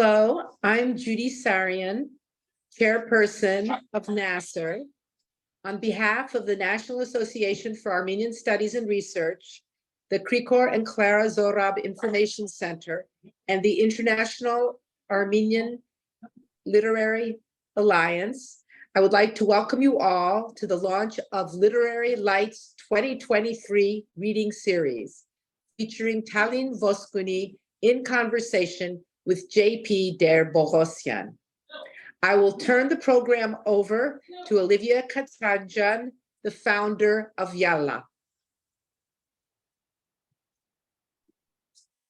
Hello, I'm Judy Sarian, Chairperson of NAASR. On behalf of the National Association for Armenian Studies and Research, the Krikor and Clara Zohrab Information Center, and the International Armenian Literary Alliance, I would like to welcome you all to the launch of Literary Lights 2023 reading series, featuring Taleen Voskuni in conversation with J.P. der Boghossian. I will turn the program over to Olivia Katranjan, the founder of IALA.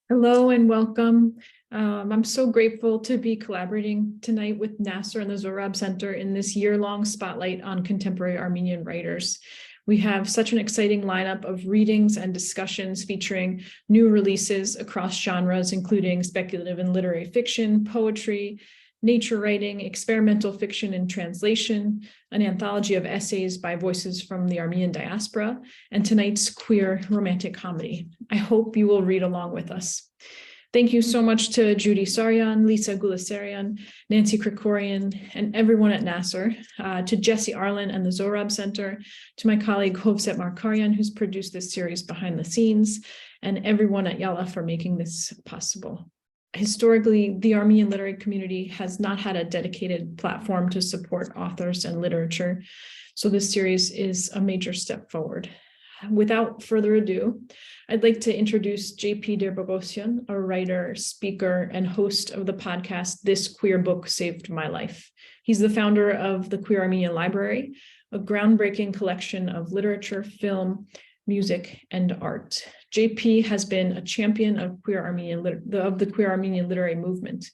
Hello and welcome. I'm so grateful to be collaborating tonight with NAASR and the Zohrab Center in this year-long spotlight on contemporary Armenian writers. We have such an exciting lineup of readings and discussions featuring new releases across genres, including speculative and literary fiction, poetry, nature writing, experimental fiction and translation, an anthology of essays by voices from the Armenian diaspora, and tonight's queer romantic comedy. I hope you will read along with us. Thank you so much to Judy Sarian, Lisa Gulasarian, Nancy Krikorian, and everyone at NAASR, to Jesse Arlen and the Zohrab Center, to my colleague Hovset Markarian, who's produced this series behind the scenes, and everyone at IALA for making this possible. Historically, the Armenian literary community has not had a dedicated platform to support authors and literature, so this series is a major step forward. Without further ado, I'd like to introduce J.P. der Boghossian, a writer, speaker, and host of the podcast, This Queer Book Saved My Life. He's the founder of the Queer Armenian Library, a groundbreaking collection of literature, film, music, and art. JP has been a champion of the Queer Armenian literary movement.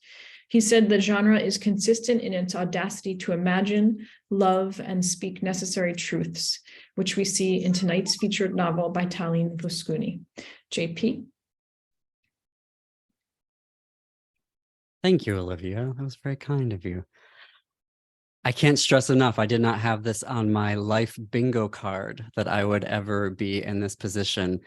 He said the genre is consistent in its audacity to imagine, love, and speak necessary truths, which we see in tonight's featured novel by Taleen Voskuni. JP. Thank you, Olivia. That was very kind of you. I can't stress enough, I did not have this on my life bingo card that I would ever be in this position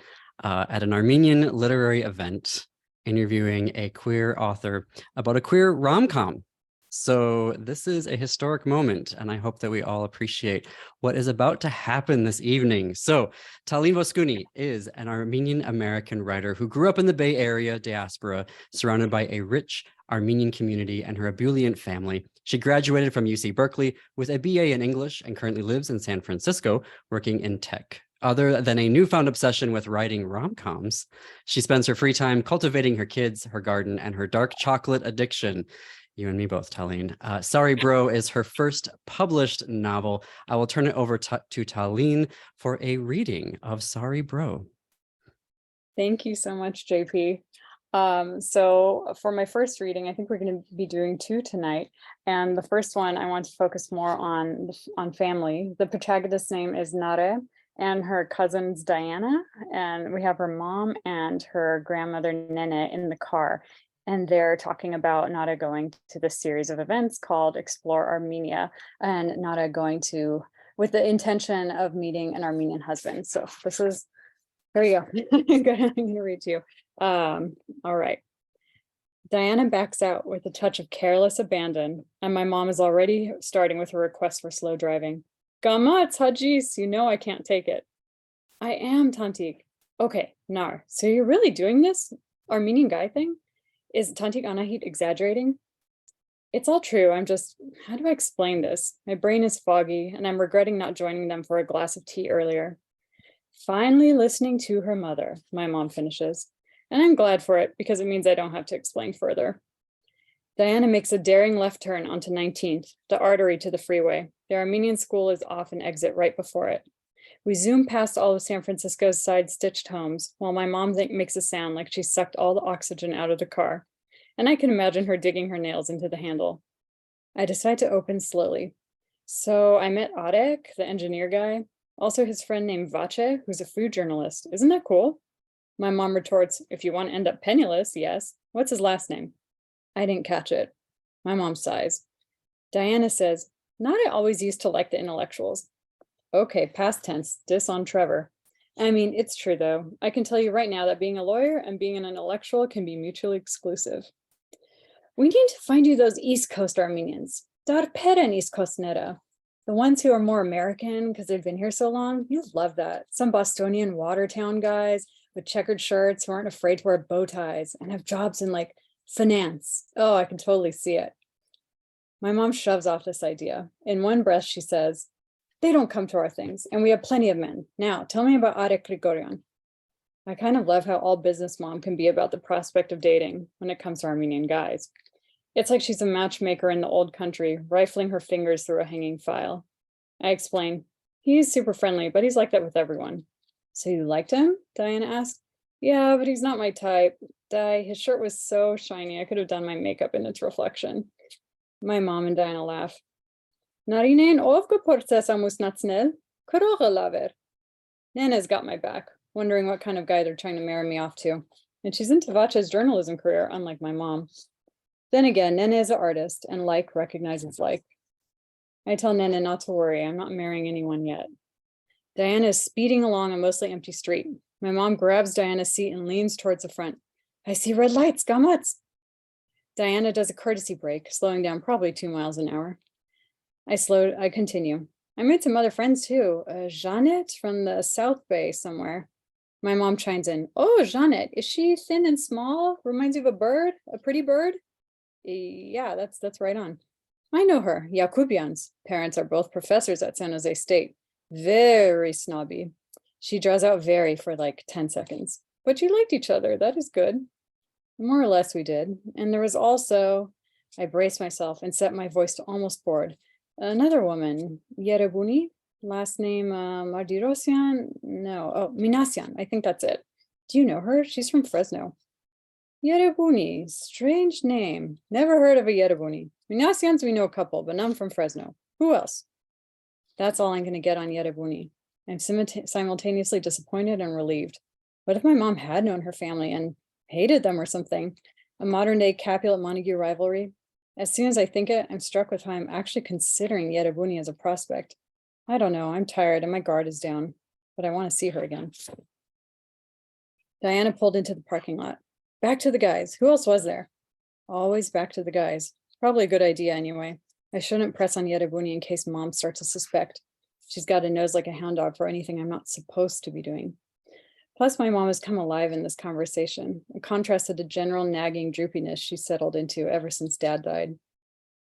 at an Armenian literary event, interviewing a queer author about a queer rom-com. So this is a historic moment, and I hope that we all appreciate what is about to happen this evening. So Taleen Voskuni is an Armenian American writer who grew up in the Bay Area diaspora, surrounded by a rich Armenian community and her ebullient family. She graduated from UC Berkeley with a BA in English and currently lives in San Francisco, working in tech. Other than a newfound obsession with writing rom-coms, she spends her free time cultivating her kids, her garden, and her dark chocolate addiction. You and me both, Taleen. Sorry Bro is her first published novel. I will turn it over to Taleen for a reading of Sorry Bro. Thank you so much, JP. So for my first reading, I think we're going to be doing two tonight. And the first one, I want to focus more on family. The protagonist's name is Nare, and her cousin's Diana, and we have her mom and her grandmother Nene in the car, and they're talking about Nara going to this series of events called Explore Armenia, and Nara going to, with the intention of meeting an Armenian husband. So this is, there you go. I'm going to read to you. All right. Diana backs out with a touch of careless abandon, and my mom is already starting with a request for slow driving. Gamat, Hajis, you know I can't take it. I am, Tantik. Okay, Nar, so you're really doing this Armenian guy thing? Is Tantik Anahit exaggerating? It's all true, I'm just, how do I explain this? My brain is foggy, and I'm regretting not joining them for a glass of tea earlier. Finally listening to her mother, my mom finishes. And I'm glad for it, because it means I don't have to explain further. Diana makes a daring left turn onto 19th, the artery to the freeway. The Armenian school is off an exit right before it. We zoom past all of San Francisco's side-stitched homes, while my mom makes a sound like she sucked all the oxygen out of the car, and I can imagine her digging her nails into the handle. I decide to open slowly. So I met Arek, the engineer guy, also his friend named Vache, who's a food journalist. Isn't that cool? My mom retorts, if you want to end up penniless, yes. What's his last name? I didn't catch it. My mom sighs. Diana says, Nada always used to like the intellectuals. Okay, past tense, diss on Trevor. I mean, it's true though. I can tell you right now that being a lawyer and being an intellectual can be mutually exclusive. We need to find you those East Coast Armenians. Dar peren East Coast nera. The ones who are more American because they've been here so long. You love that. Some Bostonian Watertown guys with checkered shirts who aren't afraid to wear bow ties and have jobs in like finance. Oh, I can totally see it. My mom shoves off this idea. In one breath, she says, they don't come to our things, and we have plenty of men. Now, tell me about Are Krikorian. I kind of love how all business mom can be about the prospect of dating when it comes to Armenian guys. It's like she's a matchmaker in the old country, rifling her fingers through a hanging file. I explain, he's super friendly, but he's like that with everyone. So you liked him? Diana asked. Yeah, but he's not my type. His shirt was so shiny, I could have done my makeup in its reflection. My mom and Diana laugh. Narinen ovga portesa musnatsnel, karoga laver. Nana's got my back, wondering what kind of guy they're trying to marry me off to. And she's into Vacha's journalism career, unlike my mom. Then again, Nana is an artist, and like recognizes like. I tell Nana not to worry, I'm not marrying anyone yet. Diana is speeding along a mostly empty street. My mom grabs Diana's seat and leans towards the front. I see red lights, gamuts. Diana does a courtesy brake, slowing down probably 2 miles an hour. I continue. I made some other friends too. Jeanette from the South Bay somewhere. My mom chimes in. Oh, Jeanette, is she thin and small? Reminds you of a bird, a pretty bird? Yeah, that's right on. I know her, Yakubian's parents are both professors at San Jose State. Very snobby. She draws out very for like 10 seconds. But you liked each other, that is good. More or less we did. And there was also, I braced myself and set my voice to almost bored. Another woman, Yerebuni, last name Mardirosyan, no, oh, Minasyan, I think that's it. Do you know her? She's from Fresno. Yerebuni, strange name. Never heard of a Yerebuni. Minasyans, we know a couple, but none from Fresno. Who else? That's all I'm going to get on Yerebuni. I'm simultaneously disappointed and relieved. What if my mom had known her family and hated them or something? A modern-day Capulet-Montague rivalry? As soon as I think it, I'm struck with how I'm actually considering Yerebuni as a prospect. I don't know, I'm tired and my guard is down, but I want to see her again. Diana pulled into the parking lot. Back to the guys. Who else was there? Always back to the guys. Probably a good idea anyway. I shouldn't press on Yerebuni in case mom starts to suspect. She's got a nose like a hound dog for anything I'm not supposed to be doing. Plus, my mom has come alive in this conversation, in contrast to the general nagging droopiness she's settled into ever since Dad died.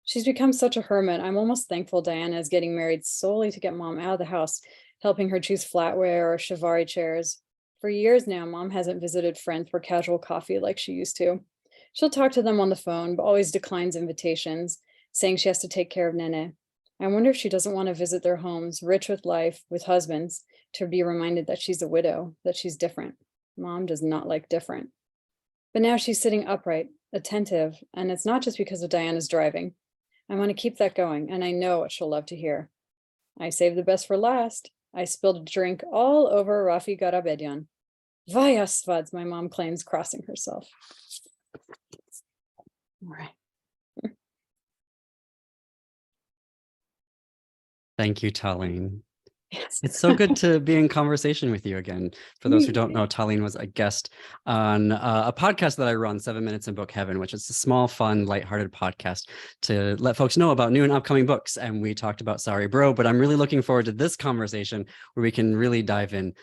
She's become such a hermit. I'm almost thankful Diana is getting married solely to get mom out of the house, helping her choose flatware or Shivari chairs. For years now, mom hasn't visited friends for casual coffee like she used to. She'll talk to them on the phone, but always declines invitations, saying she has to take care of Nene. I wonder if she doesn't want to visit their homes, rich with life, with husbands, to be reminded that she's a widow, that she's different. Mom does not like different. But now she's sitting upright, attentive, and it's not just because of Diana's driving. I want to keep that going, and I know what she'll love to hear. I saved the best for last. I spilled a drink all over Rafi Garabedian. Vaya svads, my mom claims, crossing herself. All right. Thank you, Taleen. Yes. It's so good to be in conversation with you again. For those who don't know, Taleen was a guest on a podcast that I run, 7 Minutes in Book Heaven, which is a small, fun, lighthearted podcast to let folks know about new and upcoming books. And we talked about Sorry Bro, but I'm really looking forward to this conversation where we can really dive in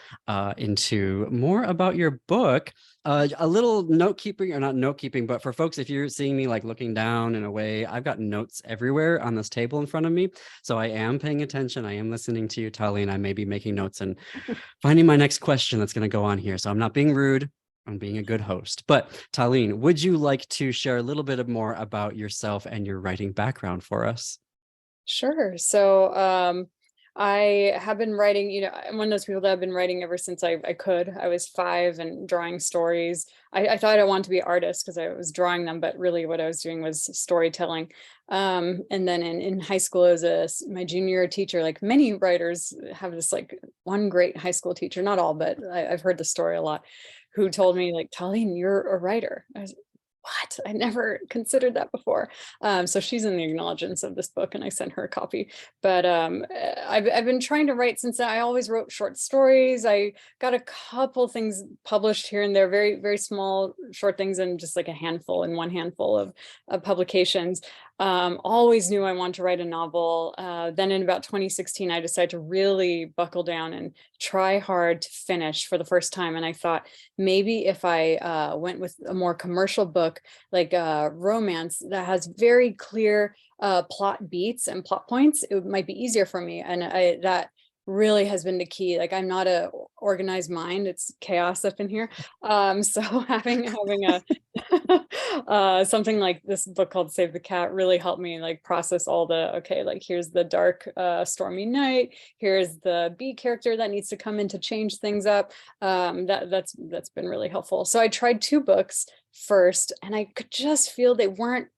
into more about your book. A little note keeping, or not note keeping, but for folks, if you're seeing me like looking down in a way, I've got notes everywhere on this table in front of me. So I am paying attention. I am listening to you, Taleen. I may be making notes and finding my next question that's going to go on here. So I'm not being rude. I'm being a good host. But Taleen, would you like to share a little bit more about yourself and your writing background for us? Sure. So I have been writing, I'm one of those people that have been writing ever since I could. I was 5 and drawing stories. I thought I wanted to be an artist because I was drawing them, but really what I was doing was storytelling. And then in high school, as my junior year teacher, like many writers have this like one great high school teacher, not all, but I've heard the story a lot, who told me like, Taleen, you're a writer. I was, what? I never considered that before. So she's in the acknowledgments of this book, and I sent her a copy. But I've been trying to write since I always wrote short stories. I got a couple things published here and there, very, very small short things, and just like one handful of publications. Always knew I wanted to write a novel. Then in about 2016, I decided to really buckle down and try hard to finish for the first time. And I thought maybe if I went with a more commercial book, like romance that has very clear plot beats and plot points, it might be easier for me. And that really has been the key. Like, I'm not a organized mind, it's chaos up in here. So having a something like this book called Save the Cat really helped me like process all the, okay, like here's the dark stormy night, here's the B character that needs to come in to change things up. That's been really helpful. So I tried 2 books first, and I could just feel they weren't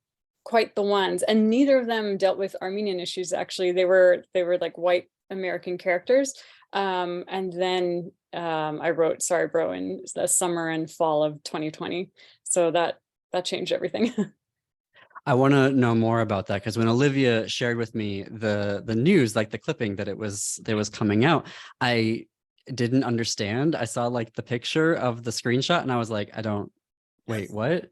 quite the ones, and neither of them dealt with Armenian issues. Actually, they were like white American characters. And then I wrote Sorry Bro in the summer and fall of 2020. So that changed everything. I want to know more about that, because when Olivia shared with me the news, like the clipping that it was coming out, I didn't understand. I saw like the picture of the screenshot and I was like, wait, what?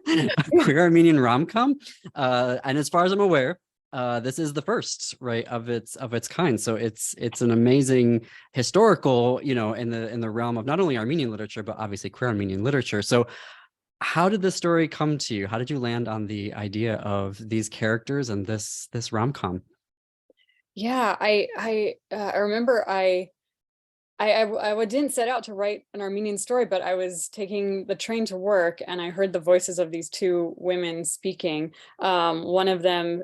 A queer Armenian rom-com? And as far as I'm aware, this is the first, right, of its kind. So it's an amazing historical, in the realm of not only Armenian literature, but obviously queer Armenian literature. So how did this story come to you? How did you land on the idea of these characters and this rom-com? Yeah, I remember I didn't set out to write an Armenian story, but I was taking the train to work and I heard the voices of these 2 women speaking. One of them,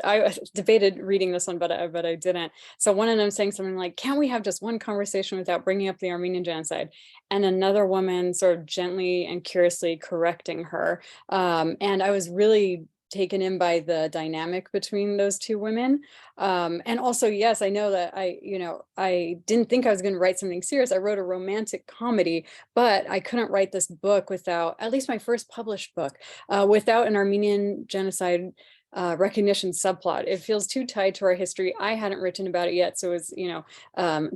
I debated reading this one, but I didn't. So one of them saying something like, "Can't we have just one conversation without bringing up the Armenian genocide?" And another woman sort of gently and curiously correcting her. And I was really taken in by the dynamic between those 2 women. And also, yes, I know that I didn't think I was going to write something serious. I wrote a romantic comedy, but I couldn't write this book without, at least my first published book, without an Armenian genocide recognition subplot. It feels too tied to our history. I hadn't written about it yet, so it was,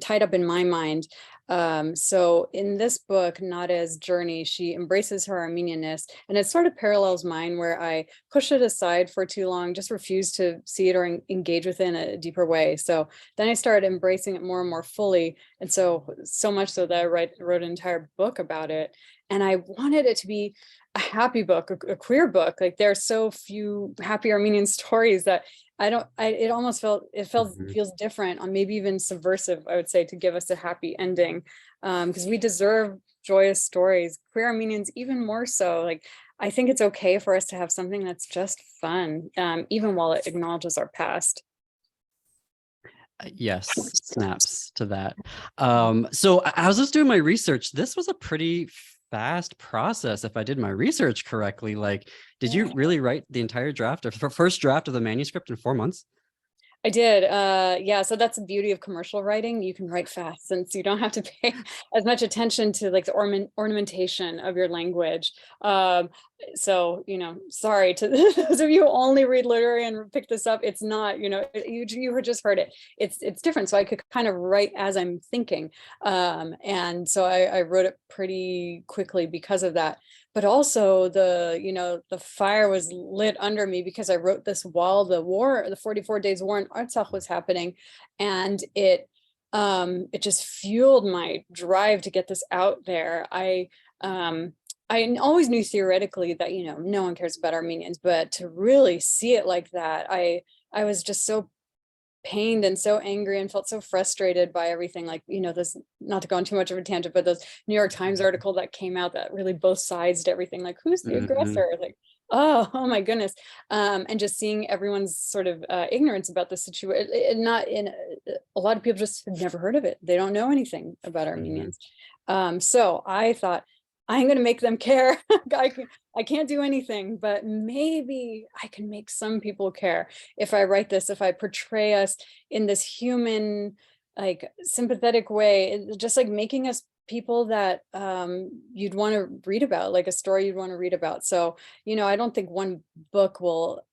tied up in my mind. So in this book, Nada's journey, she embraces her Armenianness, and it sort of parallels mine, where I pushed it aside for too long, just refused to see it or engage with it in a deeper way. So then I started embracing it more and more fully. And so much so that I wrote an entire book about it. And I wanted it to be a happy book, a queer book. Like, there are so few happy Armenian stories that it almost feels different, or maybe even subversive, I would say, to give us a happy ending, because we deserve joyous stories. Queer Armenians even more so. Like, I think it's okay for us to have something that's just fun, even while it acknowledges our past. Yes, snaps to that. So I was just doing my research. This was a pretty fast process, if I did my research correctly. Like, did you really write the entire draft, or first draft of the manuscript, in 4 months? I did. Yeah, so that's the beauty of commercial writing. You can write fast since you don't have to pay as much attention to like the ornamentation of your language. So, sorry to those of you who only read literary and pick this up. It's not, you just heard it. It's different. So I could kind of write as I'm thinking. And so I wrote it pretty quickly because of that. But also the fire was lit under me, because I wrote this while the 44 days war in Artsakh was happening. And it just fueled my drive to get this out there. I always knew theoretically that, no one cares about Armenians, but to really see it like that, I was just so pained and so angry and felt so frustrated by everything. Like, this, not to go on too much of a tangent, but those New York Times article that came out that really both sides to everything, like, who's the aggressor? Like, oh my goodness. And just seeing everyone's sort of ignorance about the situation. A lot of people just have never heard of it. They don't know anything about Armenians. So I thought, I'm going to make them care. I can't do anything, but maybe I can make some people care if I write this, if I portray us in this human, like, sympathetic way, just like making us people that you'd want to read about, like a story you'd want to read about. So, you know, I don't think one book will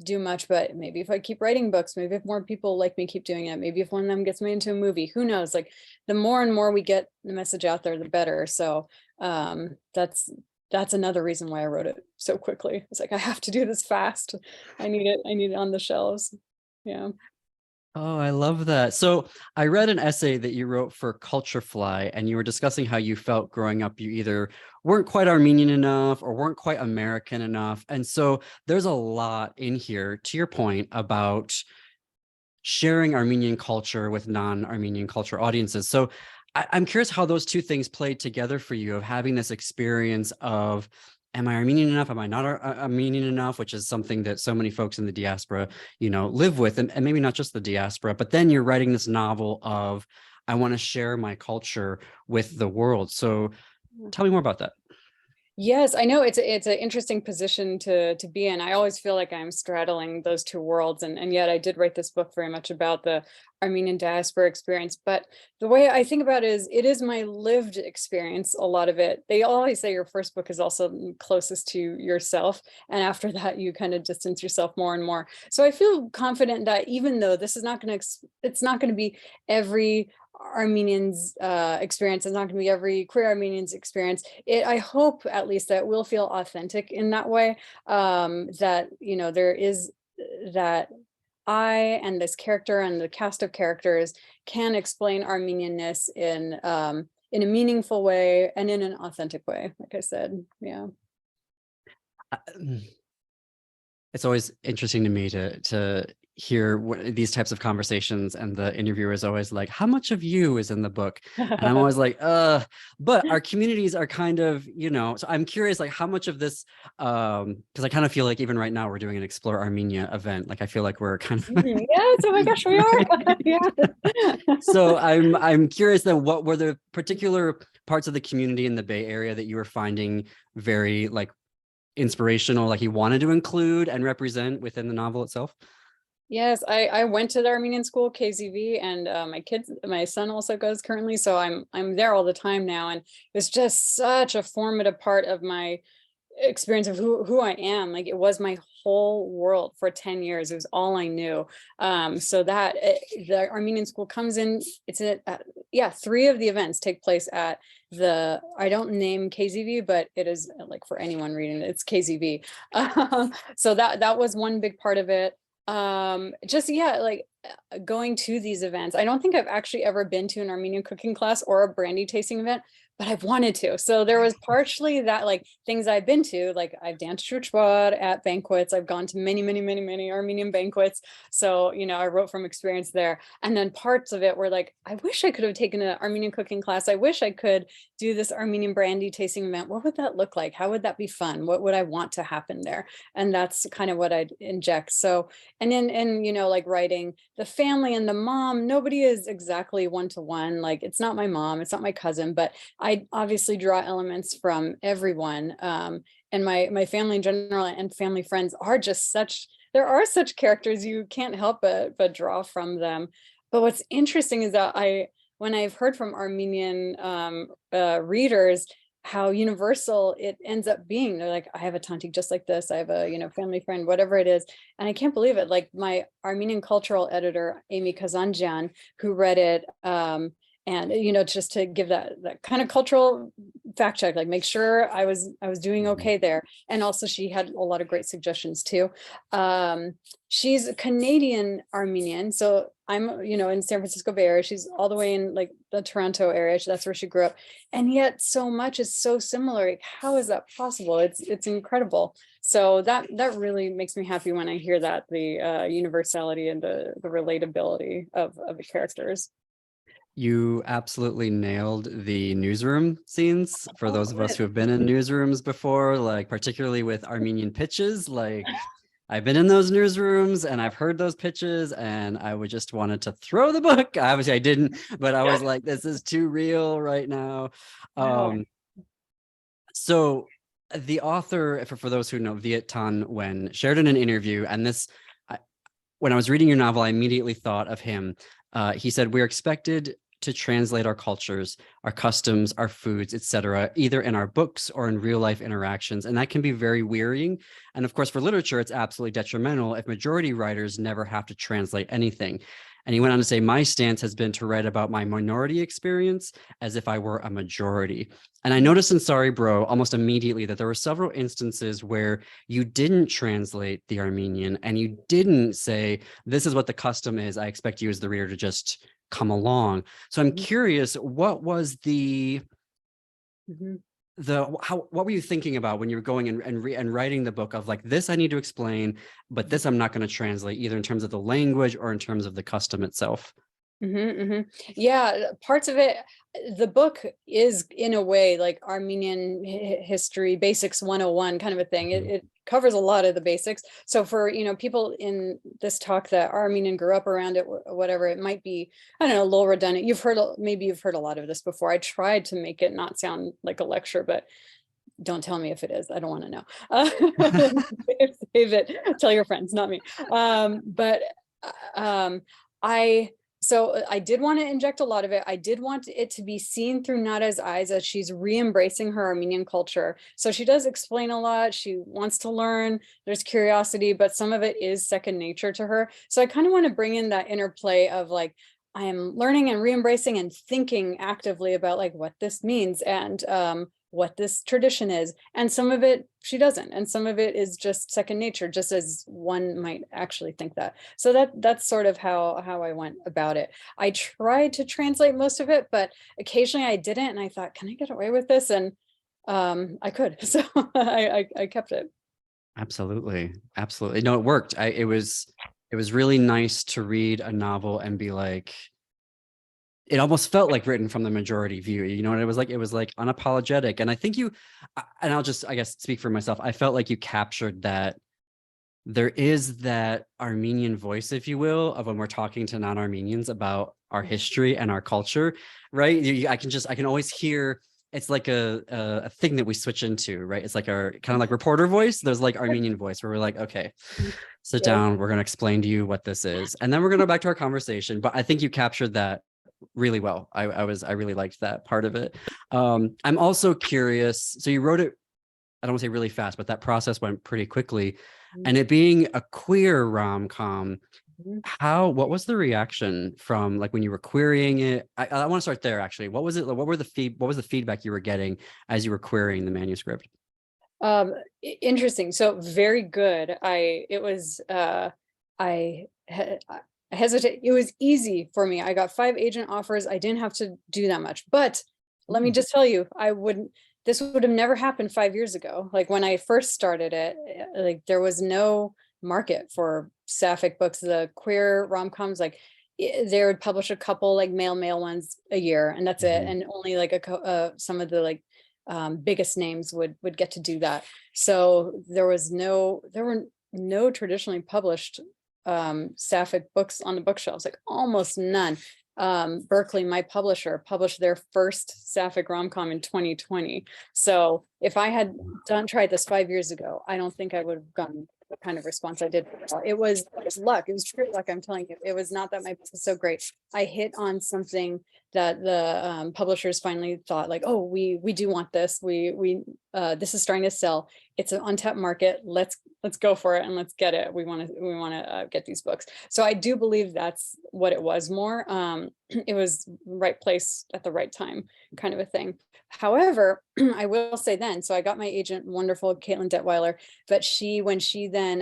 do much, but maybe if I keep writing books, maybe if more people like me keep doing it, maybe if one of them gets me into a movie, who knows? Like the more and more we get the message out there, the better. So that's another reason why I wrote it so quickly. It's like, I have to do this fast. I need it on the shelves. Yeah. Oh, I love that. So I read an essay that you wrote for Culture Fly, and you were discussing how you felt growing up, you either weren't quite Armenian enough or weren't quite American enough. And so there's a lot in here, to your point, about sharing Armenian culture with non-Armenian culture audiences. So I'm curious how those two things played together for you, of having this experience of, am I Armenian enough? Am I not Armenian enough? Which is something that so many folks in the diaspora, you know, live with, and maybe not just the diaspora, but then you're writing this novel of, I want to share my culture with the world. So tell me more about that. Yes, I know it's an interesting position to be in. I always feel like I'm straddling those two worlds, and yet I did write this book very much about the Armenian diaspora experience. But the way I think about it is my lived experience, a lot of it. They always say your first book is also closest to yourself, and after that you kind of distance yourself more and more. So I feel confident that even though this is it's not going to be every Armenians experience, is not going to be every queer Armenians experience, I hope at least that will feel authentic in that way, that, you know, there is that I and this character and the cast of characters can explain Armenianness in a meaningful way and in an authentic way, like I said. Yeah. It's always interesting to me to hear these types of conversations, and the interviewer is always like, how much of you is in the book? And I'm always like, but our communities are kind of, you know, so I'm curious, like how much of this, because I kind of feel like even right now we're doing an Explore Armenia event. Like I feel like we're kind of yes, oh my gosh, we are. Yeah. So I'm curious then, what were the particular parts of the community in the Bay Area that you were finding very like inspirational, like you wanted to include and represent within the novel itself? Yes, I went to the Armenian school, KZV, and my son also goes currently, so I'm there all the time now, and it's just such a formative part of my experience of who I am. Like it was my whole world for 10 years. It was all I knew. So that the Armenian school comes in, it's yeah, 3 of the events take place at I don't name KZV, but it is like for anyone reading it, it's KZV. So that was one big part of it. Just, yeah, like going to these events. I don't think I've actually ever been to an Armenian cooking class or a brandy tasting event, but I've wanted to. So there was partially that, like things I've been to, like I've danced shuchwad at banquets. I've gone to many, many, many, many Armenian banquets. So, you know, I wrote from experience there. And then parts of it were like, I wish I could have taken an Armenian cooking class. I wish I could do this Armenian brandy tasting event. What would that look like? How would that be fun? What would I want to happen there? And that's kind of what I'd inject. So, and then, you know, like writing the family and the mom, nobody is exactly one-to-one. Like it's not my mom, it's not my cousin, but I obviously draw elements from everyone. And my family in general and family friends are just there are such characters, you can't help but draw from them. But what's interesting is that when I've heard from Armenian readers, how universal it ends up being. They're like, I have a tanti just like this. I have a, you know, family friend, whatever it is. And I can't believe it. Like my Armenian cultural editor, Amy Kazanjian, who read it, and, you know, just to give that kind of cultural fact check, like make sure I was doing okay there. And also she had a lot of great suggestions too. She's a Canadian Armenian. So I'm, you know, in San Francisco Bay Area. She's all the way in like the Toronto area. That's where she grew up. And yet so much is so similar. Like, how is that possible? It's incredible. So that really makes me happy when I hear that, the universality and the relatability of the characters. You absolutely nailed the newsroom scenes. For those of us who have been in newsrooms before, like particularly with Armenian pitches, like I've been in those newsrooms and I've heard those pitches and I would just wanted to throw the book. Obviously I didn't, but I was like, this is too real right now. Wow. So the author, for those who know, Viet Thanh Nguyen, shared in an interview, and when I was reading your novel, I immediately thought of him. He said, we're expected to translate our cultures, our customs, our foods, etc., either in our books or in real life interactions. And that can be very wearying. And of course, for literature, it's absolutely detrimental if majority writers never have to translate anything. And he went on to say, my stance has been to write about my minority experience as if I were a majority. And I noticed in Sorry Bro almost immediately that there were several instances where you didn't translate the Armenian and you didn't say, this is what the custom is. I expect you as the reader to just come along. So I'm curious, what was what were you thinking about when you were going and writing the book of like, this I need to explain, but this I'm not going to translate either in terms of the language or in terms of the custom itself? Yeah, parts of it, the book is in a way like Armenian history basics 101 kind of a thing. It covers a lot of the basics. So for, people in this talk that are Armenian, grew up around it, whatever, it might be, I don't know, a little redundant. Maybe you've heard a lot of this before. I tried to make it not sound like a lecture, but don't tell me if it is. I don't want to know. Save it. Tell your friends, not me. So I did want to inject a lot of it. I did want it to be seen through Nada's eyes as she's re-embracing her Armenian culture. So she does explain a lot. She wants to learn. There's curiosity, but some of it is second nature to her. So I kind of want to bring in that interplay of like, I am learning and re-embracing and thinking actively about like what this means and what this tradition is. And some of it she doesn't. And some of it is just second nature, just as one might actually think that. So that's sort of how I went about it. I tried to translate most of it, but occasionally I didn't. And I thought, can I get away with this? And I could. So I kept it. Absolutely. Absolutely. No, it worked. It was really nice to read a novel and be like, it almost felt like written from the majority view, and it was like unapologetic. And I think and I'll just, I guess, speak for myself. I felt like you captured that there is that Armenian voice, if you will, of when we're talking to non-Armenians about our history and our culture, right? I can always hear, it's like a thing that we switch into, right? It's like our kind of like reporter voice. There's like Armenian voice where we're like, okay, sit down. We're going to explain to you what this is. And then we're going to go back to our conversation. But I think you captured that really well. I really liked that part of it. I'm also curious. So you wrote it, I don't want to say really fast, but that process went pretty quickly. And it being a queer rom-com, what was the reaction from like when you were querying it? I want to start there actually. What was it? What was the feedback you were getting as you were querying the manuscript? Interesting. So very good. I hesitate. It was easy for me. I got 5 agent offers. I didn't have to do that much, but let me just tell you, this would have never happened 5 years ago. Like when I first started it, like there was no market for sapphic books. The queer rom-coms, like they would publish a couple like male ones a year, and that's it. And only like some of the like biggest names would get to do that. So there were no traditionally published sapphic books on the bookshelves, like almost none. Berkeley, my publisher, published their first sapphic rom-com in 2020. So if I had tried this 5 years ago, I don't think I would have gotten the kind of response I did. It was luck. It was true luck. I'm telling you, it was not that my book was so great. I hit on something that the publishers finally thought like, oh, we do want this. This is starting to sell. It's an untapped market. Let's go for it and let's get it. We want to get these books. So I do believe that's what it was more. It was right place at the right time kind of a thing. However, I will say then, so I got my agent, wonderful Caitlin Detweiler, but when she then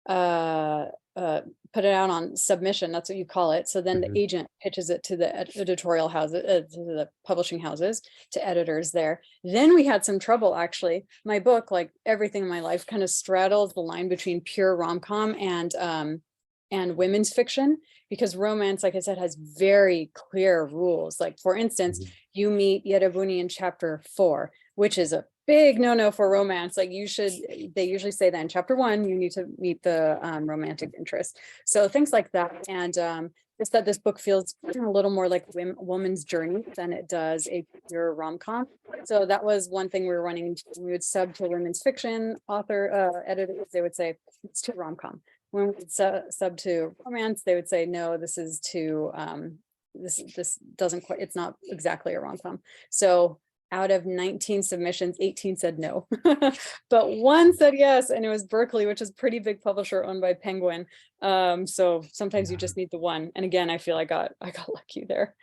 put it out on submission, that's what you call it. So then the agent pitches it to the editorial houses, to the publishing houses, to editors there. Then we had some trouble, actually. My book, like everything in my life, kind of straddles the line between pure rom-com and women's fiction, because romance, like I said, has very clear rules. Like for instance, you meet Yerebuni in chapter 4, which is a big no-no for romance. Like they usually say that in chapter 1, you need to meet the romantic interest. So things like that. And just that this book feels a little more like a woman's journey than it does a pure rom-com. So that was one thing we were running into. We would sub to women's fiction editors, they would say, it's too rom-com. When we would sub to romance, they would say, no, this is too this doesn't quite, it's not exactly a rom-com. So out of 19 submissions, 18 said no, but one said yes, and it was Berkeley, which is a pretty big publisher owned by Penguin. So sometimes you just need the one. And again, I feel I got lucky there.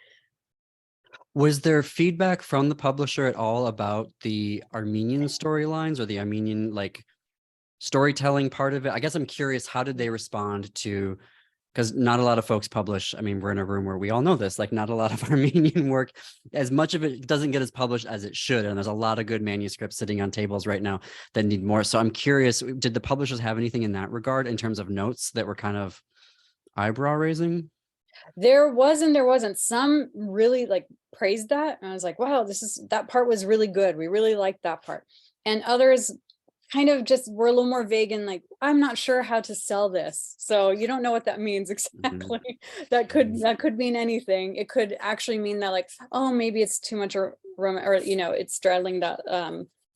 Was there feedback from the publisher at all about the Armenian storylines or the Armenian like storytelling part of it? I guess I'm curious, how did they respond to, because not a lot of folks publish. I mean, we're in a room where we all know this, like not a lot of Armenian work, as much of it doesn't get as published as it should. And there's a lot of good manuscripts sitting on tables right now that need more. So I'm curious, did the publishers have anything in that regard in terms of notes that were kind of eyebrow raising? There was and there wasn't. Some really like praised that. And I was like, wow, that part was really good. We really liked that part. And others kind of just were a little more vague and like, I'm not sure how to sell this. So you don't know what that means exactly. That could mean anything. It could actually mean that like, oh, maybe it's too much or it's straddling that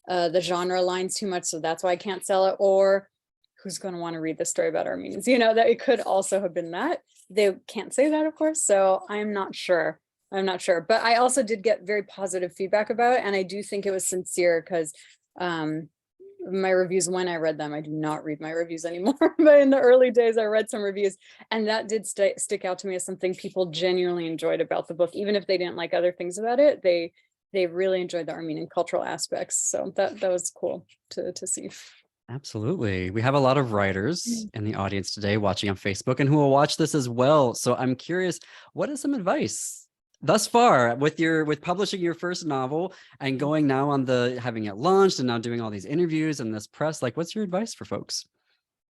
the genre lines too much. So that's why I can't sell it. Or who's going to want to read the story about Armenians? That it could also have been that. They can't say that, of course. So I'm not sure. But I also did get very positive feedback about it. And I do think it was sincere because my reviews, when I read them, I do not read my reviews anymore, but in the early days, I read some reviews, and that did stick out to me as something people genuinely enjoyed about the book. Even if they didn't like other things about it, they really enjoyed the Armenian cultural aspects. So that was cool to see. Absolutely. We have a lot of writers in the audience today watching on Facebook and who will watch this as well. So I'm curious, what is some advice thus far with publishing your first novel and going now on having it launched and now doing all these interviews and this press? Like, what's your advice for folks?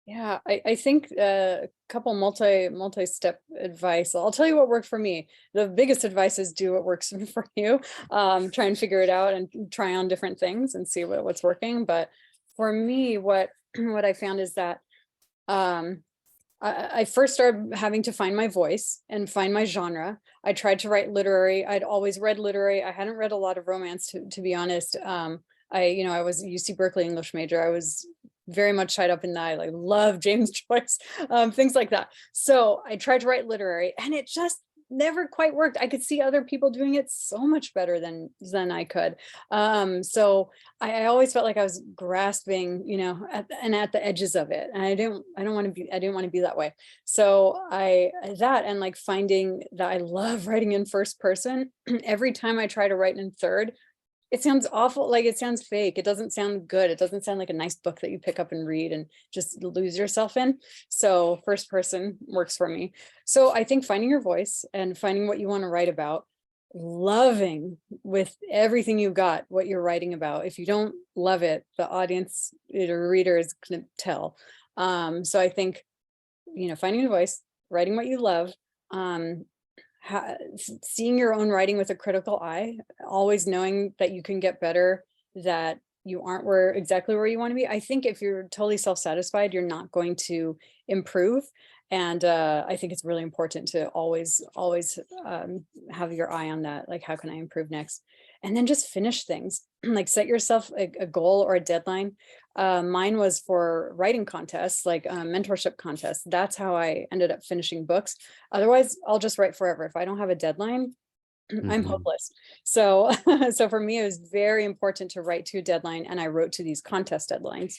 Yeah, I think a couple multi-step advice. I'll tell you what worked for me. The biggest advice is do what works for you. Try and figure it out and try on different things and see what's working. But for me, what I found is that I first started having to find my voice and find my genre. I tried to write literary. I'd always read literary. I hadn't read a lot of romance, to be honest. I was a UC Berkeley English major. I was very much tied up in that. I like love James Joyce, things like that. So I tried to write literary, and it just never quite worked. I could see other people doing it so much better than I could. So I always felt like I was grasping, at the edges of it. And I didn't want to be that way. So and like finding that I love writing in first person. Every time I try to write in third, it sounds awful. Like it sounds fake. It doesn't sound good. It doesn't sound like a nice book that you pick up and read and just lose yourself in. So first person works for me. So I think finding your voice and finding what you want to write about, loving with everything you've got, what you're writing about. If you don't love it, the audience, the reader is going to tell. So I think, finding your voice, writing what you love, seeing your own writing with a critical eye, always knowing that you can get better, that you aren't exactly where you want to be. I think if you're totally self-satisfied, you're not going to improve. And I think it's really important to always have your eye on that. Like, how can I improve next? And then just finish things. Like set yourself a goal or a deadline. Mine was for writing contests, like mentorship contests. That's how I ended up finishing books. Otherwise, I'll just write forever. If I don't have a deadline, I'm hopeless. So for me, it was very important to write to a deadline, and I wrote to these contest deadlines.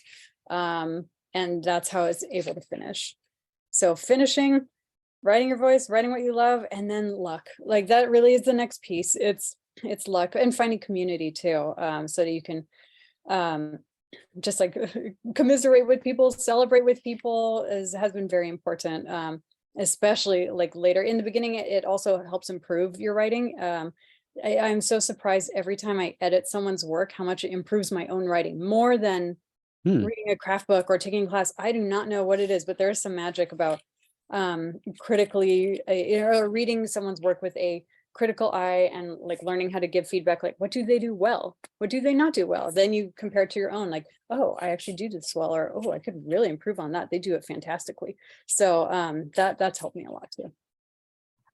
And that's how I was able to finish. So finishing, writing your voice, writing what you love, and then luck. Like that really is the next piece. It's luck, and finding community too, so that you can just like commiserate with people, celebrate with people has been very important, especially like later. In the beginning, it also helps improve your writing. I'm so surprised every time I edit someone's work, how much it improves my own writing more than reading a craft book or taking a class. I do not know what it is, but there's some magic about critically, reading someone's work with a critical eye and like learning how to give feedback. Like, what do they do well? What do they not do well? Then you compare it to your own, like, oh, I actually do this well, or oh, I could really improve on that. They do it fantastically. So that's helped me a lot too.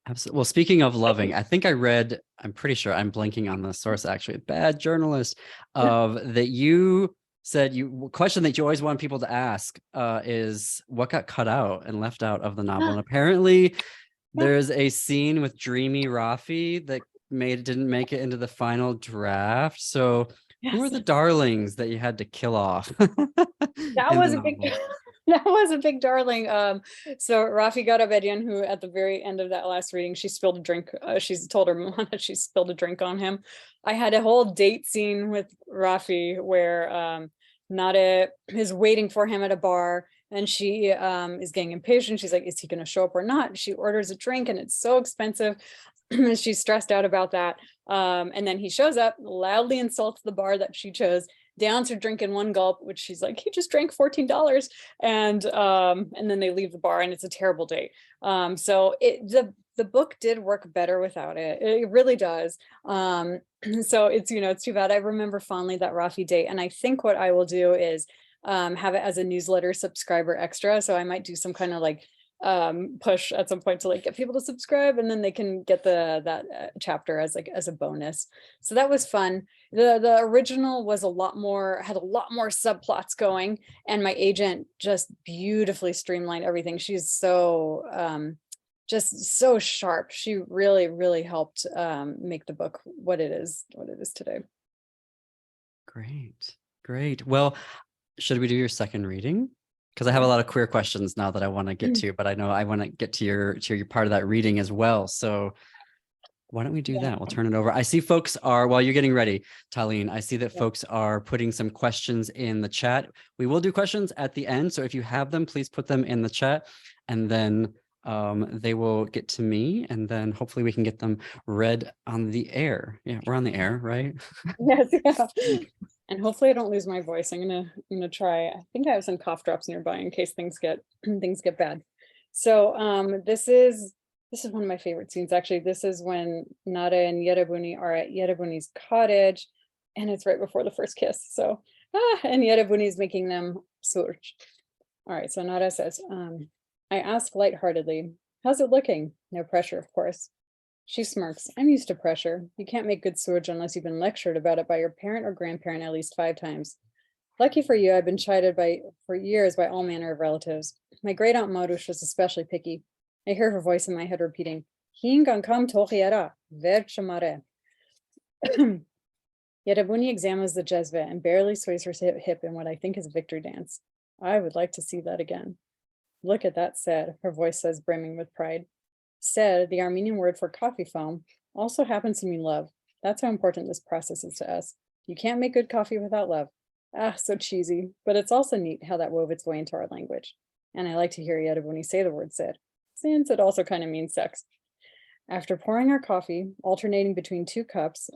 Absolutely. Well, speaking of loving, I think I read, I'm pretty sure, I'm blanking on the source actually, bad journalist, that you said question that you always want people to ask is what got cut out and left out of the novel. And apparently There's a scene with Dreamy Rafi that didn't make it into the final draft. So who are the darlings that you had to kill off? That was a big that was a big darling. So Rafi Garabedian, who at the very end of that last reading, she spilled a drink. She's told her mom that she spilled a drink on him. I had a whole date scene with Rafi where Nade is waiting for him at a bar, and she is getting impatient. She's like, is he going to show up or not? She orders a drink and it's so expensive. She's stressed out about that. And then he shows up, loudly insults the bar that she chose, downs her drink in one gulp, which she's like, he just drank $14. And then they leave the bar, and it's a terrible date. So the book did work better without it. It really does. So it's, it's too bad. I remember fondly that Rafi date. And I think what I will do is have it as a newsletter subscriber extra. So I might do some kind of like push at some point to like get people to subscribe, and then they can get that chapter as a bonus. So that was fun. The original was had a lot more subplots going, and my agent just beautifully streamlined everything. She's so just so sharp. She really helped make the book what it is today. Great. Well, should we do your second reading? Because I have a lot of queer questions now that I want to get to, but I know I want to get to your part of that reading as well. So why don't we do that? We'll turn it over. I see folks are, while you're getting ready, Taleen, I see that folks are putting some questions in the chat. We will do questions at the end. So if you have them, please put them in the chat, and then they will get to me, and then hopefully we can get them read on the air. Yeah, we're on the air, right? Yes, yeah. And hopefully I don't lose my voice. I'm gonna try. I think I have some cough drops nearby in case things get bad. So this is one of my favorite scenes, actually. This is when Nade and Yerebuni are at Yerebuni's cottage, and it's right before the first kiss. So and Yerebuni is making them surch. All right, so Nade says, I ask lightheartedly, how's it looking? No pressure, of course. She smirks. I'm used to pressure. You can't make good surge unless you've been lectured about it by your parent or grandparent at least 5 times. Lucky for you, I've been chided for years by all manner of relatives. My great aunt Marush was especially picky. I hear her voice in my head repeating, Hingankam tochiera, ver chamare. Yerebuni examines the jezve and barely sways her hip in what I think is a victory dance. I would like to see that again. Look at that said, her voice says, brimming with pride. Said, the Armenian word for coffee foam, also happens to mean love. That's how important this process is to us. You can't make good coffee without love. So cheesy, but it's also neat how that wove its way into our language. And I like to hear Yerebuni say the word said, since it also kind of means sex. After pouring our coffee, alternating between the 2 cups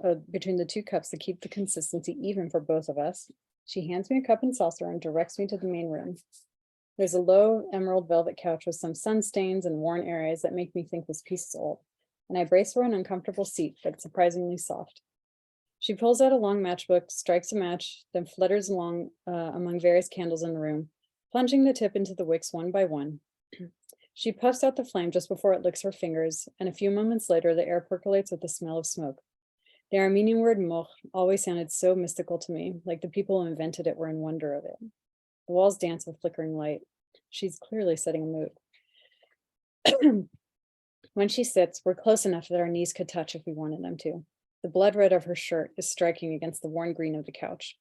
to keep the consistency even for both of us, she hands me a cup and saucer and directs me to the main room. There's a low emerald velvet couch with some sun stains and worn areas that make me think this piece is old, and I brace for an uncomfortable seat, but it's surprisingly soft. She pulls out a long matchbook, strikes a match, then flutters along among various candles in the room, plunging the tip into the wicks one by one. She puffs out the flame just before it licks her fingers, and a few moments later, the air percolates with the smell of smoke. The Armenian word moch always sounded so mystical to me, like the people who invented it were in wonder of it. The walls dance with flickering light. She's clearly setting a mood. When she sits, we're close enough that our knees could touch if we wanted them to. The blood red of her shirt is striking against the worn green of the couch.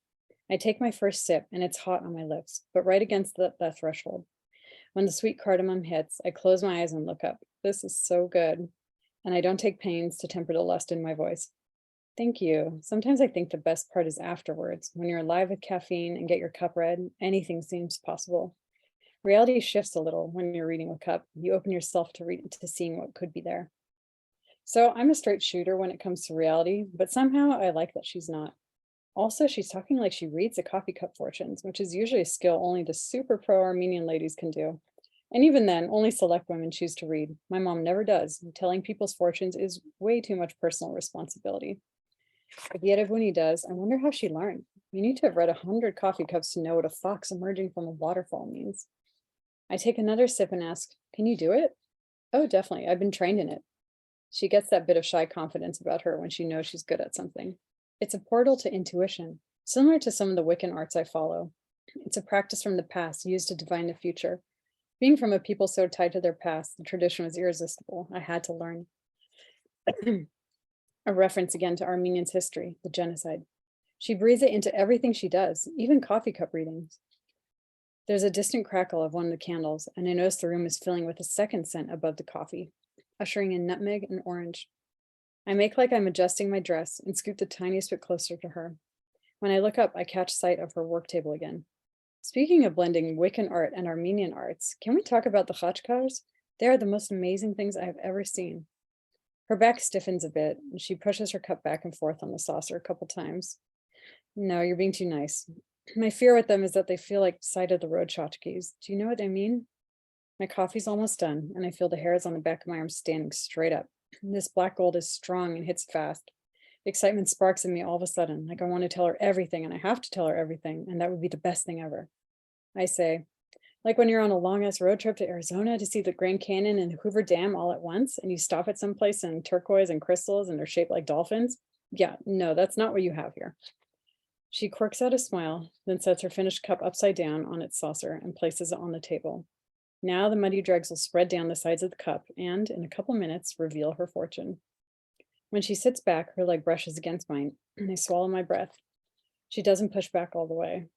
I take my first sip, and it's hot on my lips, but right against the threshold. When the sweet cardamom hits, I close my eyes and look up. This is so good. And I don't take pains to temper the lust in my voice. Thank you. Sometimes I think the best part is afterwards. When you're alive with caffeine and get your cup read, anything seems possible. Reality shifts a little when you're reading a cup. You open yourself to seeing what could be there. So I'm a straight shooter when it comes to reality, but somehow I like that she's not. Also, she's talking like she reads the coffee cup fortunes, which is usually a skill only the super pro Armenian ladies can do. And even then, only select women choose to read. My mom never does. Telling people's fortunes is way too much personal responsibility. If Yerebuni does, I wonder how she learned. You need to have read 100 coffee cups to know what a fox emerging from a waterfall means. I take another sip and ask, can you do it? Oh, definitely. I've been trained in it. She gets that bit of shy confidence about her when she knows she's good at something. It's a portal to intuition, similar to some of the Wiccan arts I follow. It's a practice from the past used to divine the future. Being from a people so tied to their past, the tradition was irresistible. I had to learn. A reference again to Armenians' history, the genocide. She breathes it into everything she does, even coffee cup readings. There's a distant crackle of one of the candles, and I notice the room is filling with a second scent above the coffee, ushering in nutmeg and orange. I make like I'm adjusting my dress and scoot the tiniest bit closer to her. When I look up, I catch sight of her work table again. Speaking of blending Wiccan art and Armenian arts, can we talk about the chronicles? They are the most amazing things I have ever seen. Her back stiffens a bit, and she pushes her cup back and forth on the saucer a couple times. No, you're being too nice. My fear with them is that they feel like side-of-the-road tchotchkes. Do you know what I mean? My coffee's almost done, and I feel the hairs on the back of my arm standing straight up. This black gold is strong and hits fast. The excitement sparks in me all of a sudden, like I want to tell her everything, and I have to tell her everything, and that would be the best thing ever. I say, like when you're on a long-ass road trip to Arizona to see the Grand Canyon and the Hoover Dam all at once, and you stop at some place in turquoise and crystals, and they're shaped like dolphins. Yeah, no, that's not what you have here. She quirks out a smile, then sets her finished cup upside down on its saucer and places it on the table. Now the muddy dregs will spread down the sides of the cup and, in a couple minutes, reveal her fortune. When she sits back, her leg brushes against mine, and I swallow my breath. She doesn't pull back all the way.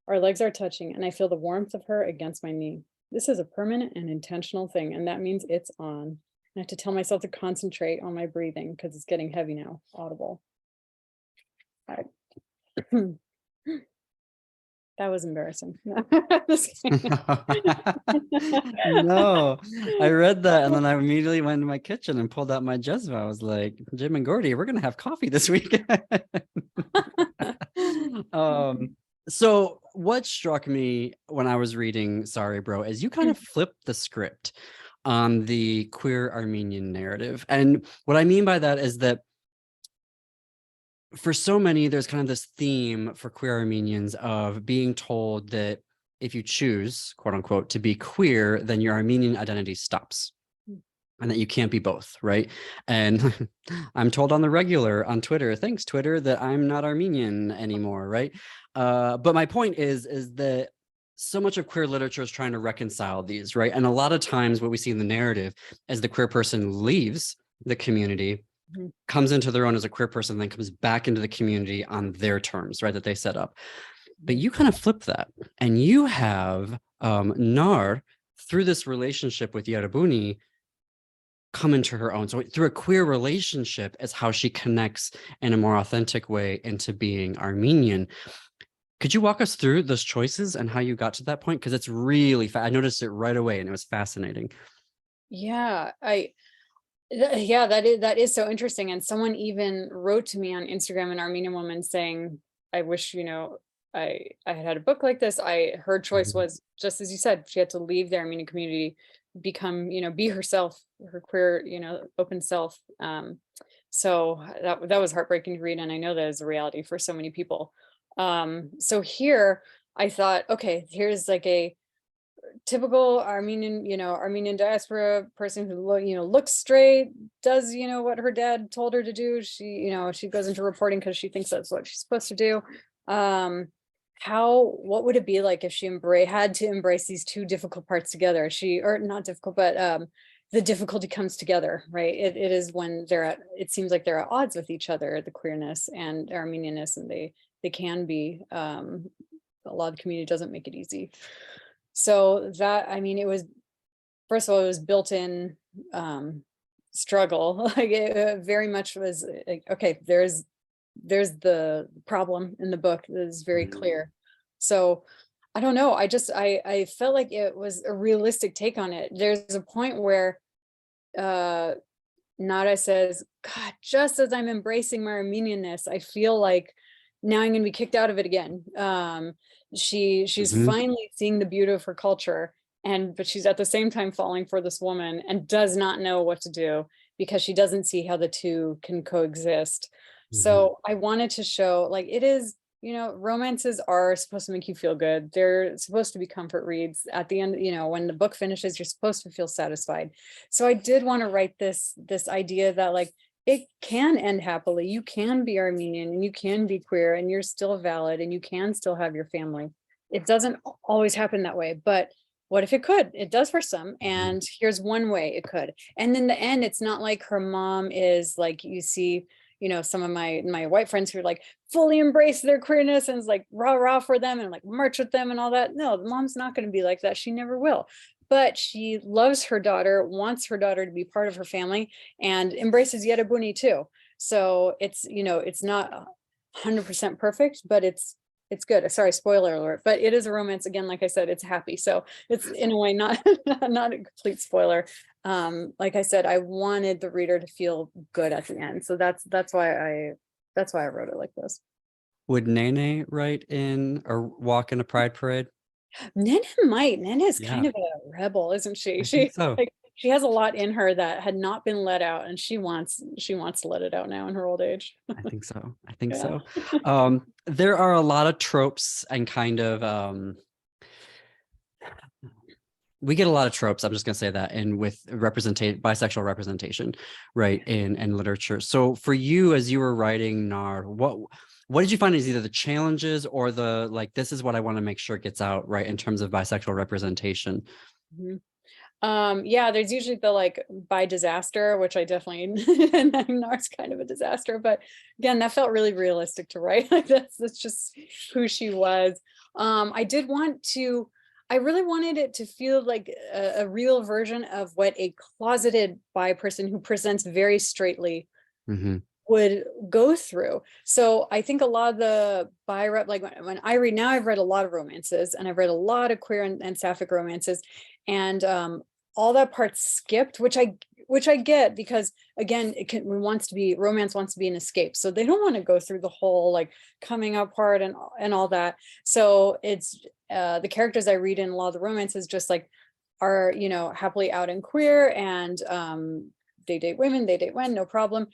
Our legs are touching, and I feel the warmth of her against my knee. This is a permanent and intentional thing, and that means it's on. I have to tell myself to concentrate on my breathing because it's getting heavy now, audible. That was embarrassing. Just kidding. No, I read that and then I immediately went to my kitchen and pulled out my jezva. I was like, Jim and Gordy, we're gonna have coffee this week. So what struck me when I was reading Sorry Bro is you kind of flipped the script on the queer Armenian narrative. And what I mean by that is that for so many, there's kind of this theme for queer Armenians of being told that if you choose, quote unquote, to be queer, then your Armenian identity stops and that you can't be both, right? And I'm told on the regular on Twitter, thanks Twitter, that I'm not Armenian anymore, right? But my point is that so much of queer literature is trying to reconcile these, right? And a lot of times what we see in the narrative as the queer person leaves the community, comes into their own as a queer person, then comes back into the community on their terms, right, that they set up. But you kind of flip that, and you have Nar, through this relationship with Yarabuni, come into her own. So through a queer relationship is how she connects in a more authentic way into being Armenian. Could you walk us through those choices and how you got to that point? Because it's really, I noticed it right away and it was fascinating. Yeah, that is so interesting. And someone even wrote to me on Instagram, an Armenian woman, saying, I wish, I had a book like this. Her choice was, just as you said, she had to leave the Armenian community, become, be herself, her queer, open self. So that was heartbreaking to read. And I know that is a reality for so many people. So here I thought, okay, here's like a typical Armenian, Armenian diaspora person who, looks straight, does, what her dad told her to do. She, she goes into reporting because she thinks that's what she's supposed to do. What would it be like if she had to embrace these two difficult parts together? Or not difficult, but the difficulty comes together, right? It is when it seems like they're at odds with each other, the queerness and Armenianness, and they can be, a lot of the community doesn't make it easy. So that, it was, first of all, it was built in struggle. Like it very much was like, okay, there's the problem in the book that is very clear. So I don't know. I felt like it was a realistic take on it. There's a point where Nada says, God, just as I'm embracing my Armenianness, I feel like now I'm going to be kicked out of it again. She's finally seeing the beauty of her culture, but she's at the same time falling for this woman and does not know what to do because she doesn't see how the two can coexist. So I wanted to show, like, it is, romances are supposed to make you feel good. They're supposed to be comfort reads. At the end, when the book finishes, you're supposed to feel satisfied. So I did want to write this idea that, like, it can end happily. You can be Armenian and you can be queer and you're still valid and you can still have your family. It doesn't always happen that way, but what if it could? It does for some. And here's one way it could. And in the end, it's not like her mom is like, you see, some of my white friends who are like fully embrace their queerness and is like rah rah for them and like march with them and all that. No, the mom's not going to be like that. She never will. But she loves her daughter, wants her daughter to be part of her family, and embraces Yerebuni too. So it's, it's not 100% perfect, but it's good. Sorry, spoiler alert, but it is a romance. Again, like I said, it's happy. So it's in a way not not a complete spoiler. Like I said, I wanted the reader to feel good at the end. So that's why I wrote it like this. Would Nene write in or walk in a pride parade? Nene might. Nene is Yeah. kind of a rebel, isn't she? I think so. She has a lot in her that had not been let out, and she wants to let it out now in her old age. I think so. I think Yeah. so. There are a lot of tropes and kind of we get a lot of tropes. I'm just gonna say that, and with bisexual representation, right, in literature. So for you, as you were writing Nar, what did you find is either the challenges or the like, this is what I want to make sure gets out, right, in terms of bisexual representation? Mm-hmm. Yeah, there's usually the like by disaster, which I definitely and Nar's kind of a disaster, but again, that felt really realistic to write. Like that's just who she was. I really wanted it to feel like a real version of what a closeted bi person who presents very straightly would go through. So I think a lot of the bi rep, like when I read now, I've read a lot of romances, and I've read a lot of queer and sapphic romances, and all that part skipped, which I get, because again, romance wants to be an escape, so they don't want to go through the whole like coming out part and all that. So it's the characters I read in a lot of the romances just like are happily out and queer, and they date women, they date men, no problem,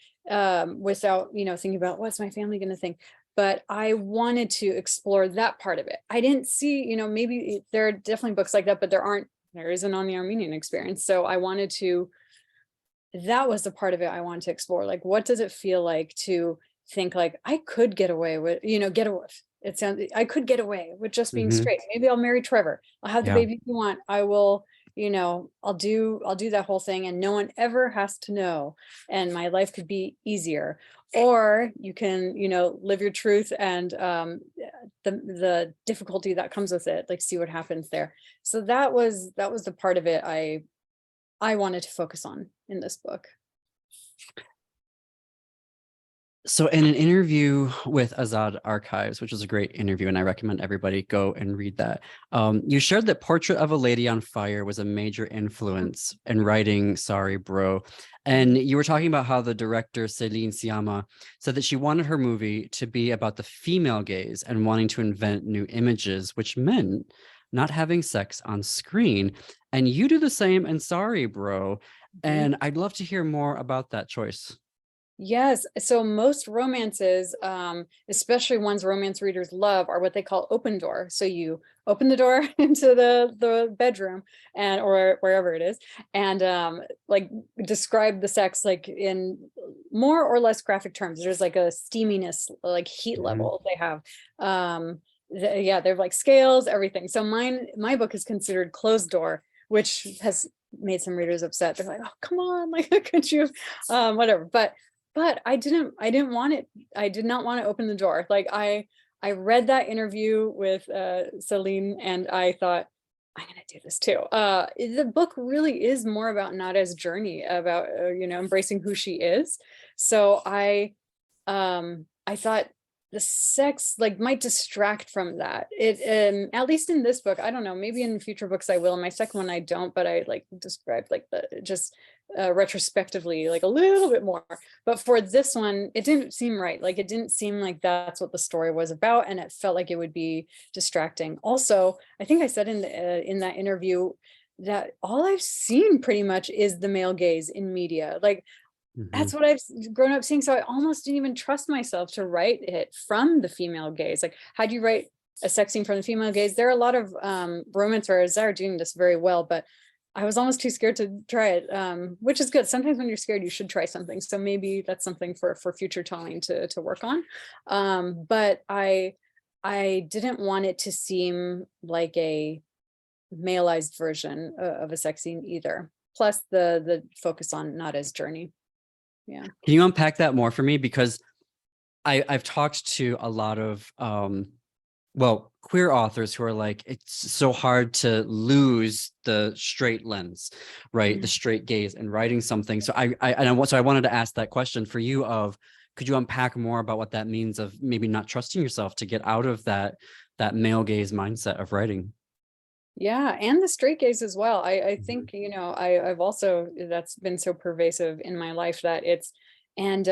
without thinking about what's my family going to think. But I wanted to explore that part of it. I didn't see, maybe there are definitely books like that, but there isn't on the Armenian experience. So that was the part of it I wanted to explore. Like, what does it feel like to think like I could get away with, I could get away with just being straight. Maybe I'll marry Trevor. I'll have the baby if you want. I will, I'll do that whole thing, and no one ever has to know, and my life could be easier. Or you can, live your truth, and the difficulty that comes with it, like see what happens there. So that was the part of it I wanted to focus on in this book. So in an interview with Azad Archives, which was a great interview, and I recommend everybody go and read that, you shared that Portrait of a Lady on Fire was a major influence in writing Sorry Bro. And you were talking about how the director, Celine Sciamma, said that she wanted her movie to be about the female gaze and wanting to invent new images, which meant not having sex on screen. And you do the same in Sorry Bro. And I'd love to hear more about that choice. Yes. So most romances, especially ones romance readers love, are what they call open door. So you open the door into the bedroom or wherever it is, and like describe the sex like in more or less graphic terms. There's like a steaminess, like heat level they have. They're like scales, everything. So my book is considered closed door, which has made some readers upset. They're like, oh, come on, like could you, whatever. But I didn't want it. I did not want to open the door. Like I read that interview with Celine, and I thought, I'm going to do this too. The book really is more about Nada's journey, about, embracing who she is. So I thought the sex like might distract from that. It at least in this book, I don't know, maybe in future books I will. In my second one I don't, but I like described like the just retrospectively like a little bit more. But for this one, it didn't seem right. Like it didn't seem like that's what the story was about, and it felt like it would be distracting. Also, I think I said in that interview that all I've seen pretty much is the male gaze in media. Like that's what I've grown up seeing. So I almost didn't even trust myself to write it from the female gaze. Like, how do you write a sex scene from the female gaze? There are a lot of romance writers that are doing this very well, but I was almost too scared to try it, which is good. Sometimes when you're scared, you should try something. So maybe that's something for future Taleen to work on. But I didn't want it to seem like a maleized version of a sex scene either. Plus the focus on Nada's journey. Yeah. Can you unpack that more for me? Because I've talked to a lot of queer authors who are like, it's so hard to lose the straight lens, right? The straight gaze in writing something. So I wanted to ask that question for you of, could you unpack more about what that means of maybe not trusting yourself to get out of that male gaze mindset of writing? Yeah, and the straight gaze as well. I think, you know, I've also, that's been so pervasive in my life that it's, and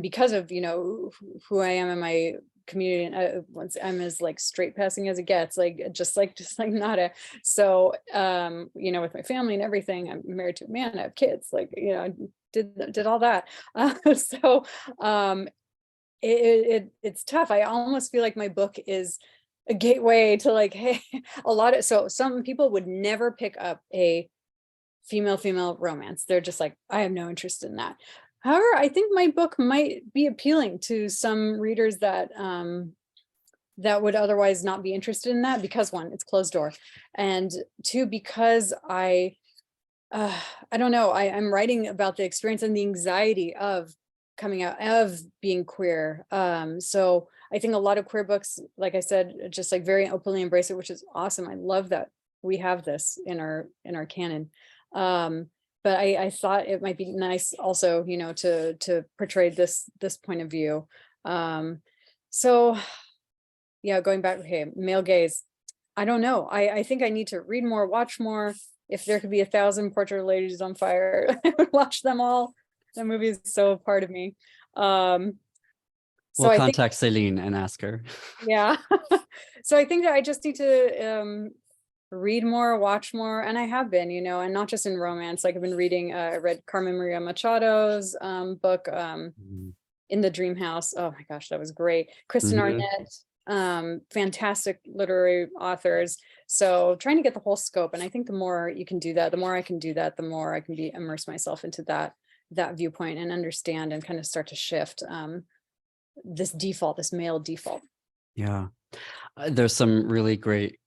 because of, you know, who I am in my community, and once I'm as like straight passing as it gets, like just like Nada. So you know, with my family and everything, I'm married to a man, I have kids, like, you know, I did all that. So it's tough. I almost feel like my book is a gateway to like, hey, so some people would never pick up a female romance. They're just like, I have no interest in that. However, I think my book might be appealing to some readers that that would otherwise not be interested in that, because one, it's closed door, and two, because I don't know, I'm writing about the experience and the anxiety of coming out, of being queer. So I think a lot of queer books, like I said, just like very openly embrace it, which is awesome. I love that we have this in our canon. But I thought it might be nice also, you know, to portray this point of view. So yeah, going back, okay, male gaze. I don't know. I think I need to read more, watch more. If there could be 1,000 portrait ladies on fire, I would watch them all. That movie is so a part of me. So We'll I contact Celine and ask her. yeah. So I think that I just need to read more, watch more, and I have been, you know, and not just in romance. Like I've been reading, I read Carmen Maria Machado's book, In the Dream House. Oh my gosh, that was great. Kristen Arnett, fantastic literary authors. So trying to get the whole scope, and I think the more you can do that, the more I can do that, the more I can immerse myself into that viewpoint and understand and kind of start to shift this male default. Yeah, there's some really great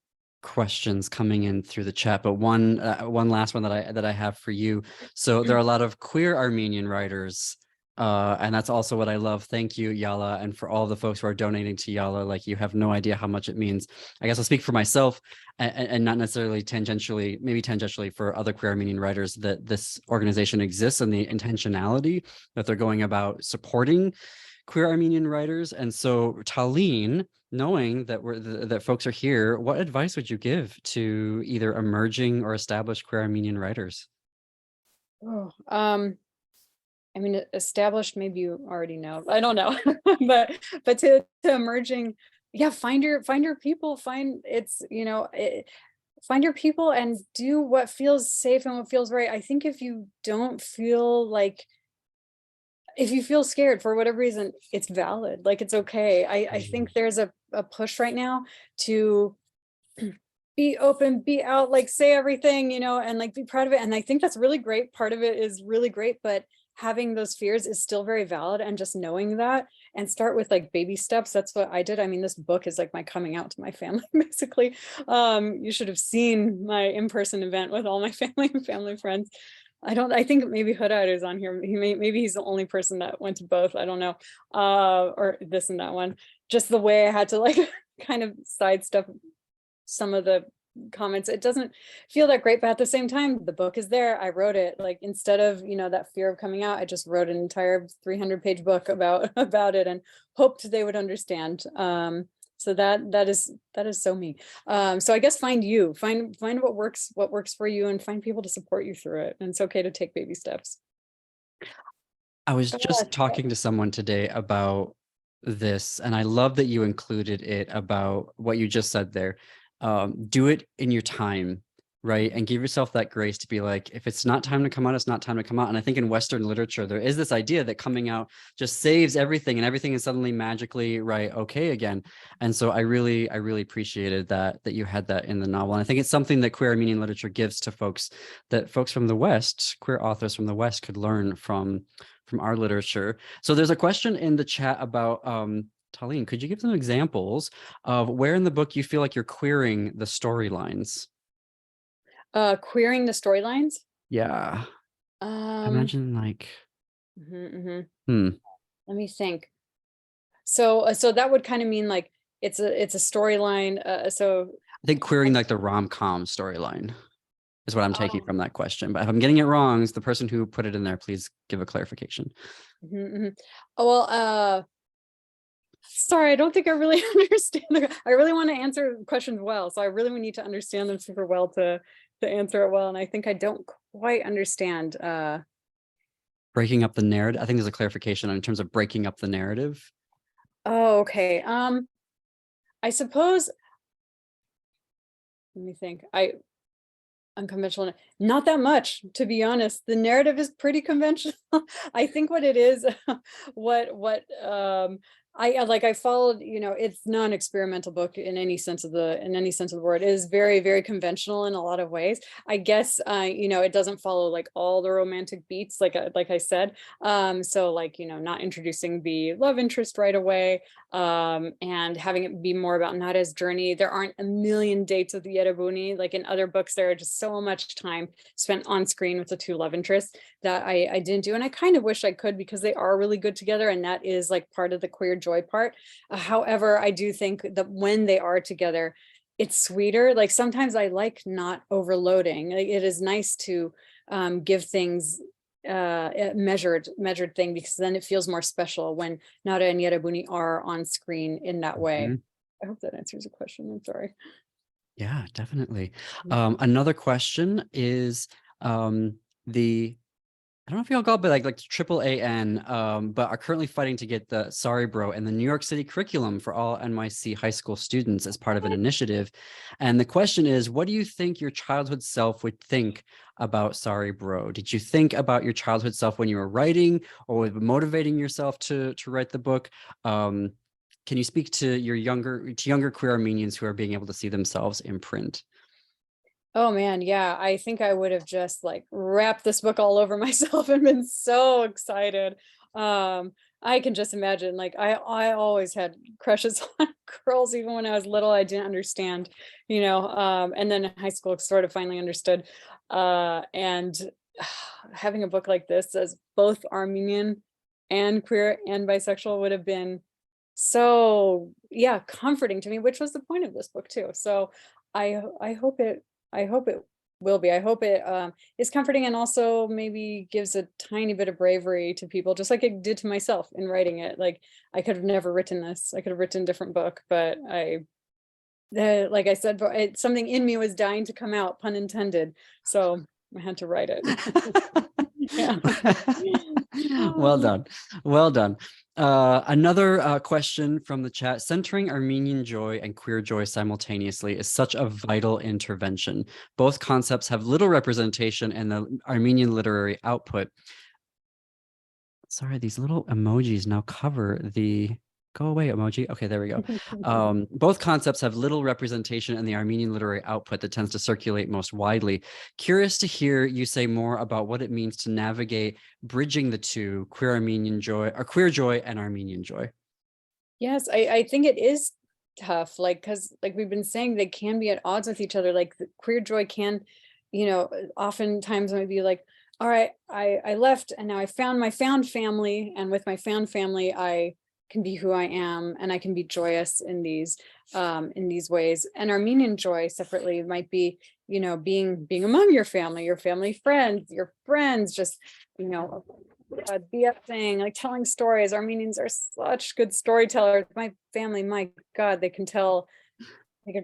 questions coming in through the chat, but one last one that I have for you. So there are a lot of queer Armenian writers, and that's also what I love. Thank you, IALA, and for all the folks who are donating to IALA. Like, you have no idea how much it means. I guess I'll speak for myself, and not necessarily tangentially, maybe tangentially for other queer Armenian writers, that this organization exists and the intentionality that they're going about supporting queer Armenian writers. And so, Taleen, knowing that that folks are here, what advice would you give to either emerging or established queer Armenian writers? Oh, I mean, established, maybe you already know, I don't know, but to emerging, yeah, find your people, find your people and do what feels safe and what feels right. I think if you don't feel like, if you feel scared for whatever reason, it's valid. Like, it's okay. I think there's a push right now to be open, be out, like say everything, you know, and like be proud of it. And I think that's really great. Part of it is really great, but having those fears is still very valid. And just knowing that, and start with like baby steps. That's what I did. I mean, this book is like my coming out to my family, basically. You should have seen my in-person event with all my family and family friends. I think maybe Hudad is on here. Maybe he's the only person that went to both. I don't know. Or this and that one. Just the way I had to like kind of sidestep some of the comments. It doesn't feel that great, but at the same time, the book is there. I wrote it, like, instead of, you know, that fear of coming out, I just wrote an entire 300-page book about it and hoped they would understand. So that is so me. So I guess find what works for you, and find people to support you through it. And it's okay to take baby steps. I was just talking to someone today about this, and I love that you included it about what you just said there. Do it in your time, right? And give yourself that grace to be like, if it's not time to come out, it's not time to come out. And I think in Western literature, there is this idea that coming out just saves everything, and everything is suddenly magically okay again. And so I really appreciated that you had that in the novel. And I think it's something that queer Armenian literature gives to folks, that folks from the West, queer authors from the West, could learn from our literature. So there's a question in the chat about Taleen, could you give some examples of where in the book you feel like you're queering the storylines? Queering the storylines. Yeah. Imagine like, Let hmm. me think. So that would kind of mean like it's a storyline. So I think queering like the rom-com storyline is what I'm taking from that question. But if I'm getting it wrong, it's the person who put it in there. Please give a clarification. Oh, well, sorry, I don't think I really understand. I really want to answer questions well, so I really need to understand them super well to answer it well. And I think I don't quite understand. Breaking up the narrative. I think there's a clarification in terms of breaking up the narrative. Oh, okay. I suppose. Let me think. Unconventional, not that much, to be honest. The narrative is pretty conventional. I think what it is, I followed, it's not an experimental book in any sense of the word. It is very, very conventional in a lot of ways. I guess it doesn't follow like all the romantic beats, like I said. So like, not introducing the love interest right away, and having it be more about Nada's journey. There aren't a million dates with the Yerebuni. Like in other books, there are just so much time spent on screen with the two love interests that I didn't do. And I kind of wish I could, because they are really good together. And that is like part of the queer joy part. However, I do think that when they are together, it's sweeter. Like sometimes I like not overloading. Like, it is nice to give things a measured thing, because then it feels more special when Nada and Yerebuni are on screen in that way. I hope that answers the question. I'm sorry. Yeah, definitely. Another question is I don't know if y'all got, but like AAAN, but are currently fighting to get the Sorry Bro and the New York City curriculum for all NYC high school students as part of an initiative. And the question is, what do you think your childhood self would think about Sorry Bro? Did you think about your childhood self when you were writing, or was motivating yourself to write the book? Can you speak to younger queer Armenians who are being able to see themselves in print? Oh man, yeah. I think I would have just like wrapped this book all over myself and been so excited. I can just imagine, like I always had crushes on girls, even when I was little. I didn't understand, and then in high school sort of finally understood. And having a book like this as both Armenian and queer and bisexual would have been so, yeah, comforting to me, which was the point of this book too. So I hope it will be. I hope it is comforting, and also maybe gives a tiny bit of bravery to people, just like it did to myself in writing it. Like I could have never written this. I could have written a different book, but like I said, something in me was dying to come out, pun intended. So I had to write it. Yeah. Well done. Well done. Another question from the chat: centering Armenian joy and queer joy simultaneously is such a vital intervention. Both concepts have little representation in the Armenian literary output. Sorry, these little emojis now cover the go away emoji. Okay, there we go. Both concepts have little representation in the Armenian literary output that tends to circulate most widely. Curious to hear you say more about what it means to navigate bridging the two, queer joy and Armenian joy. Yes, I think it is tough, like, because like we've been saying, they can be at odds with each other. Like the queer joy can, oftentimes might be like, all right, I left and now I found my found family, and with my found family, I can be who I am, and I can be joyous in these ways. And Armenian joy separately might be, being among your family friends, your friends, just, BFing, like telling stories. Armenians are such good storytellers. My family, my God, they can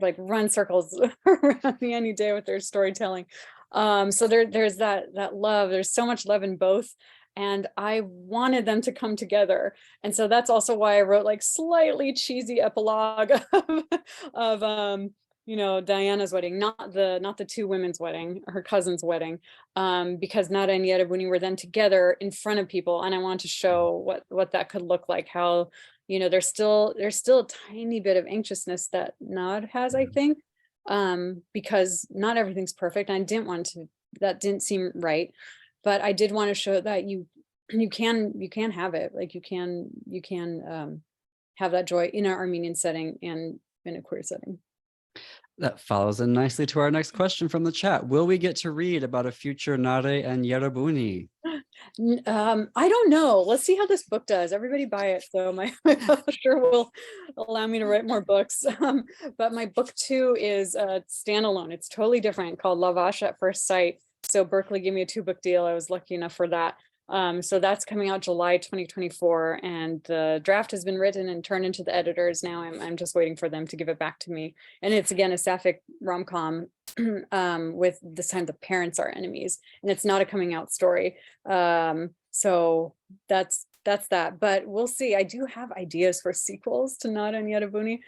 like run circles around me any day with their storytelling. So there's that love. There's so much love in both. And I wanted them to come together. And so that's also why I wrote like slightly cheesy epilogue of Diana's wedding, not the two women's wedding, her cousin's wedding, because Nada and Yerebuni were then together in front of people. And I wanted to show what that could look like, how, there's still a tiny bit of anxiousness that Nad has, I think, because not everything's perfect. And I didn't want to, that didn't seem right. But I did want to show that you can have it, like you can have that joy in our Armenian setting and in a queer setting. That follows in nicely to our next question from the chat. Will we get to read about a future Nare and Yerabuni? I don't know. Let's see how this book does. Everybody buy it. So my publisher will allow me to write more books. But my book 2 is standalone. It's totally different, called Lavash at First Sight. So Berkeley gave me a 2-book deal. I was lucky enough for that. So that's coming out July 2024, and the draft has been written and turned into the editors. Now I'm just waiting for them to give it back to me. And it's again a sapphic rom-com with this time the parents are enemies, and it's not a coming out story. So that's that. But we'll see. I do have ideas for sequels to Nada and Yerabuni,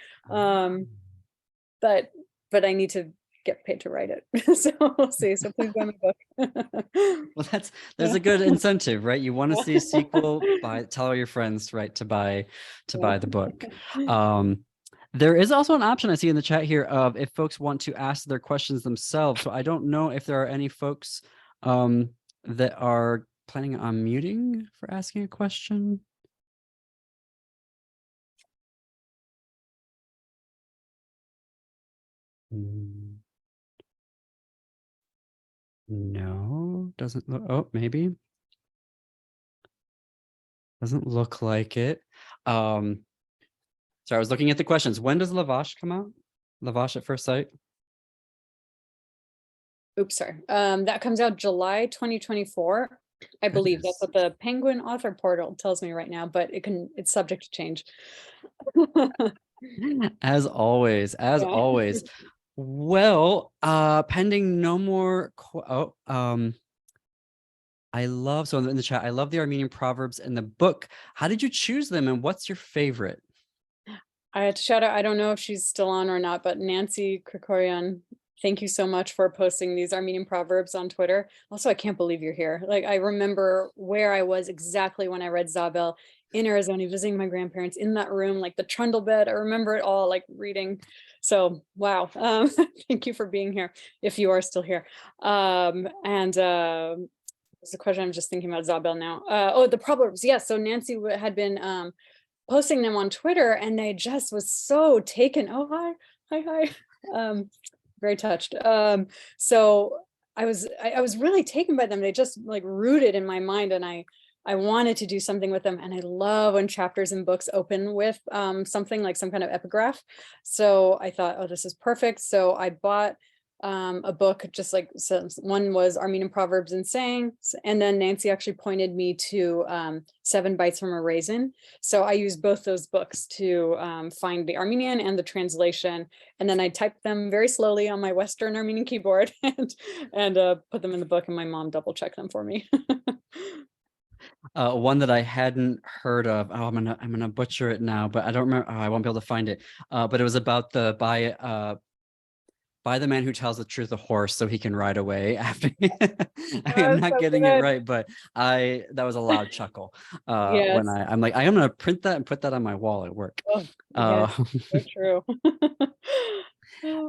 but I need to get paid to write it. So we'll see. So please buy my book. Well, there's a good incentive, right? You want to see a sequel, tell all your friends, right, to buy the book. There is also an option I see in the chat here of if folks want to ask their questions themselves. So I don't know if there are any folks that are planning on muting for asking a question. No, doesn't look. Oh, maybe. Doesn't look like it. So I was looking at the questions. When does Lavash come out? Lavash at First Sight? Oops, sorry. That comes out July 2024. I believe that's what the Penguin author portal tells me right now, but it's subject to change. As always. Well, pending no more. I love, so in the chat, I love the Armenian proverbs in the book. How did you choose them, and what's your favorite? I had to shout out, I don't know if she's still on or not, but Nancy Krikorian, thank you so much for posting these Armenian proverbs on Twitter. Also, I can't believe you're here. Like, I remember where I was exactly when I read Zabel in Arizona, visiting my grandparents in that room, like the trundle bed. I remember it all, like reading. So, wow. Thank you for being here, if you are still here. There's a question I'm just thinking about Zabel now. Oh, the proverbs. Yes. So Nancy had been posting them on Twitter, and I just was so taken. Oh, hi. Very touched. So I was really taken by them. They just like rooted in my mind, and I wanted to do something with them. And I love when chapters in books open with something like some kind of epigraph. So I thought, oh, this is perfect. So I bought a book, just like, so one was Armenian Proverbs and Sayings, and then Nancy actually pointed me to 7 Bites from a Raisin. So I used both those books to find the Armenian and the translation, and then I typed them very slowly on my Western Armenian keyboard and put them in the book, and my mom double checked them for me. One that I hadn't heard of. Oh, I'm gonna butcher it now, but I don't remember. Oh, I won't be able to find it. But it was about the by the man who tells the truth, a horse, so he can ride away after. I'm not getting it right, but that was a loud chuckle. Yes. When I'm like, I'm gonna print that and put that on my wall at work. Oh, yes, so true.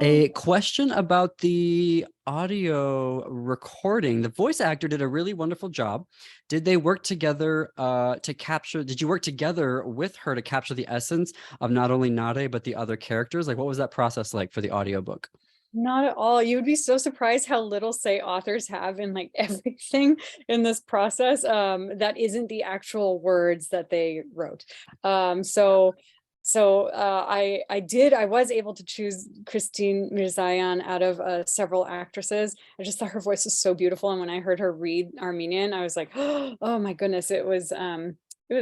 A question about the audio recording. The voice actor did a really wonderful job. Did they work together did you work together with her to capture the essence of not only Nade, but the other characters? Like, what was that process like for the audiobook? Not at all. You would be so surprised how little say authors have in like everything in this process that isn't the actual words that they wrote. I was able to choose Christine Mirzayan out of several actresses. I just thought her voice was so beautiful, and when I heard her read Armenian, I was like, oh my goodness, it was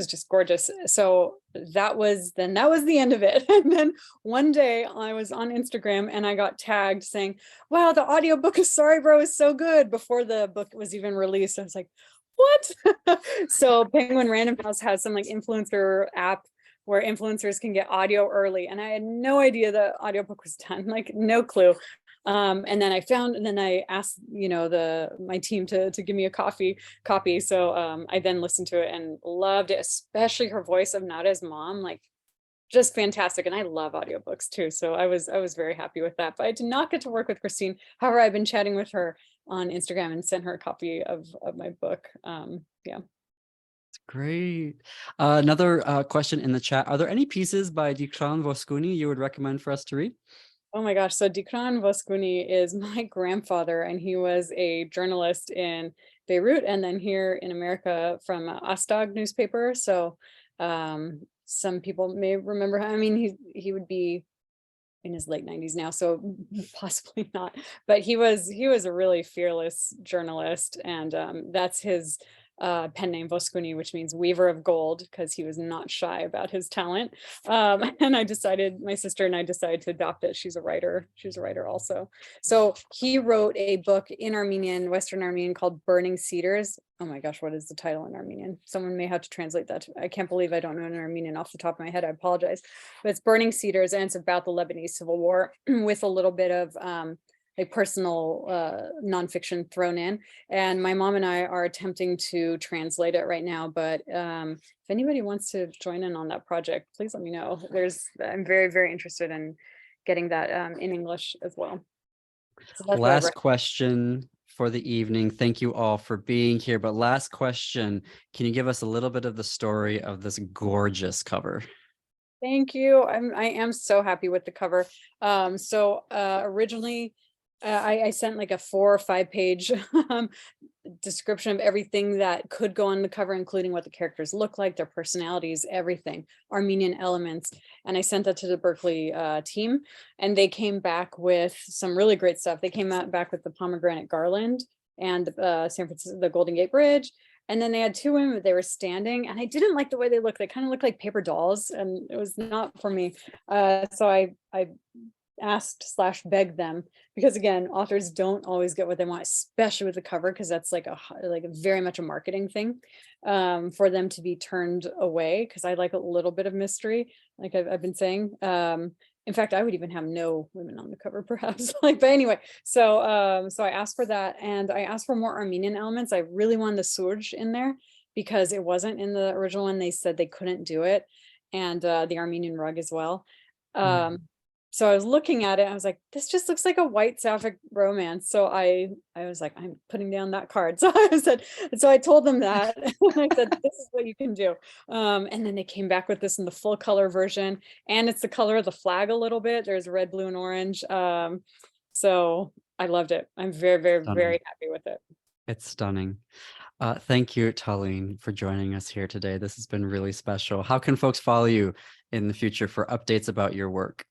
just gorgeous. So that was the end of it. And then one day I was on Instagram and I got tagged saying, wow, the audiobook of Sorry Bro is so good, before the book was even released. I was like, what? So Penguin Random House has some like influencer app where influencers can get audio early. And I had no idea the audiobook was done, like no clue. And then I asked, my team to give me a copy. So I then listened to it and loved it, especially her voice of Nada's mom, like just fantastic. And I love audiobooks too. So I was very happy with that, but I did not get to work with Christine. However, I've been chatting with her on Instagram and sent her a copy of my book. Yeah. It's Great. Another question in the chat. Are there any pieces by Taleen Voskuni you would recommend for us to read? Oh my gosh. So Taleen Voskuni is my grandfather, and he was a journalist in Beirut and then here in America from Astag newspaper. So some people may remember him. I mean, he would be in his late 90s now, so possibly not. But he was a really fearless journalist, and that's his pen name Voskuni, which means weaver of gold, because he was not shy about his talent. And my sister and I decided to adopt it. She's a writer also. So he wrote a book in Armenian, Western Armenian, called Burning Cedars. Oh my gosh, what is the title in Armenian? Someone may have to translate that. I can't believe I don't know in Armenian off the top of my head. I apologize. But it's Burning Cedars, and it's about the Lebanese Civil War with a little bit of like personal nonfiction thrown in. And my mom and I are attempting to translate it right now. But if anybody wants to join in on that project, please let me know. I'm very, very interested in getting that in English as well. So that's Last question for the evening. Thank you all for being here. But last question, can you give us a little bit of the story of this gorgeous cover? Thank you. I am so happy with the cover. Originally, I sent like a 4 or 5 page description of everything that could go on the cover, including what the characters look like, their personalities, everything, Armenian elements. And I sent that to the Berkeley team, and they came back with some really great stuff. They came back with the pomegranate garland and San Francisco, the Golden Gate Bridge. And then they had 2 women, they were standing, and I didn't like the way they looked. They kind of looked like paper dolls, and it was not for me. So I asked / begged them, because again, authors don't always get what they want, especially with the cover, because that's like a very much a marketing thing, for them to be turned away, because I like a little bit of mystery, like I've been saying. In fact, I would even have no women on the cover, perhaps. But anyway, so I asked for that, and I asked for more Armenian elements. I really wanted the surj in there because it wasn't in the original one. They said they couldn't do it, and the Armenian rug as well. So I was looking at it, I was like, this just looks like a white sapphic romance. So I was like, I'm putting down that card. So I told them that. I said, this is what you can do. And then they came back with this in the full color version, and it's the color of the flag a little bit. There's red, blue, and orange. So I loved it. I'm very, very, very happy with it. It's stunning. Thank you, Taleen, for joining us here today. This has been really special. How can folks follow you in the future for updates about your work?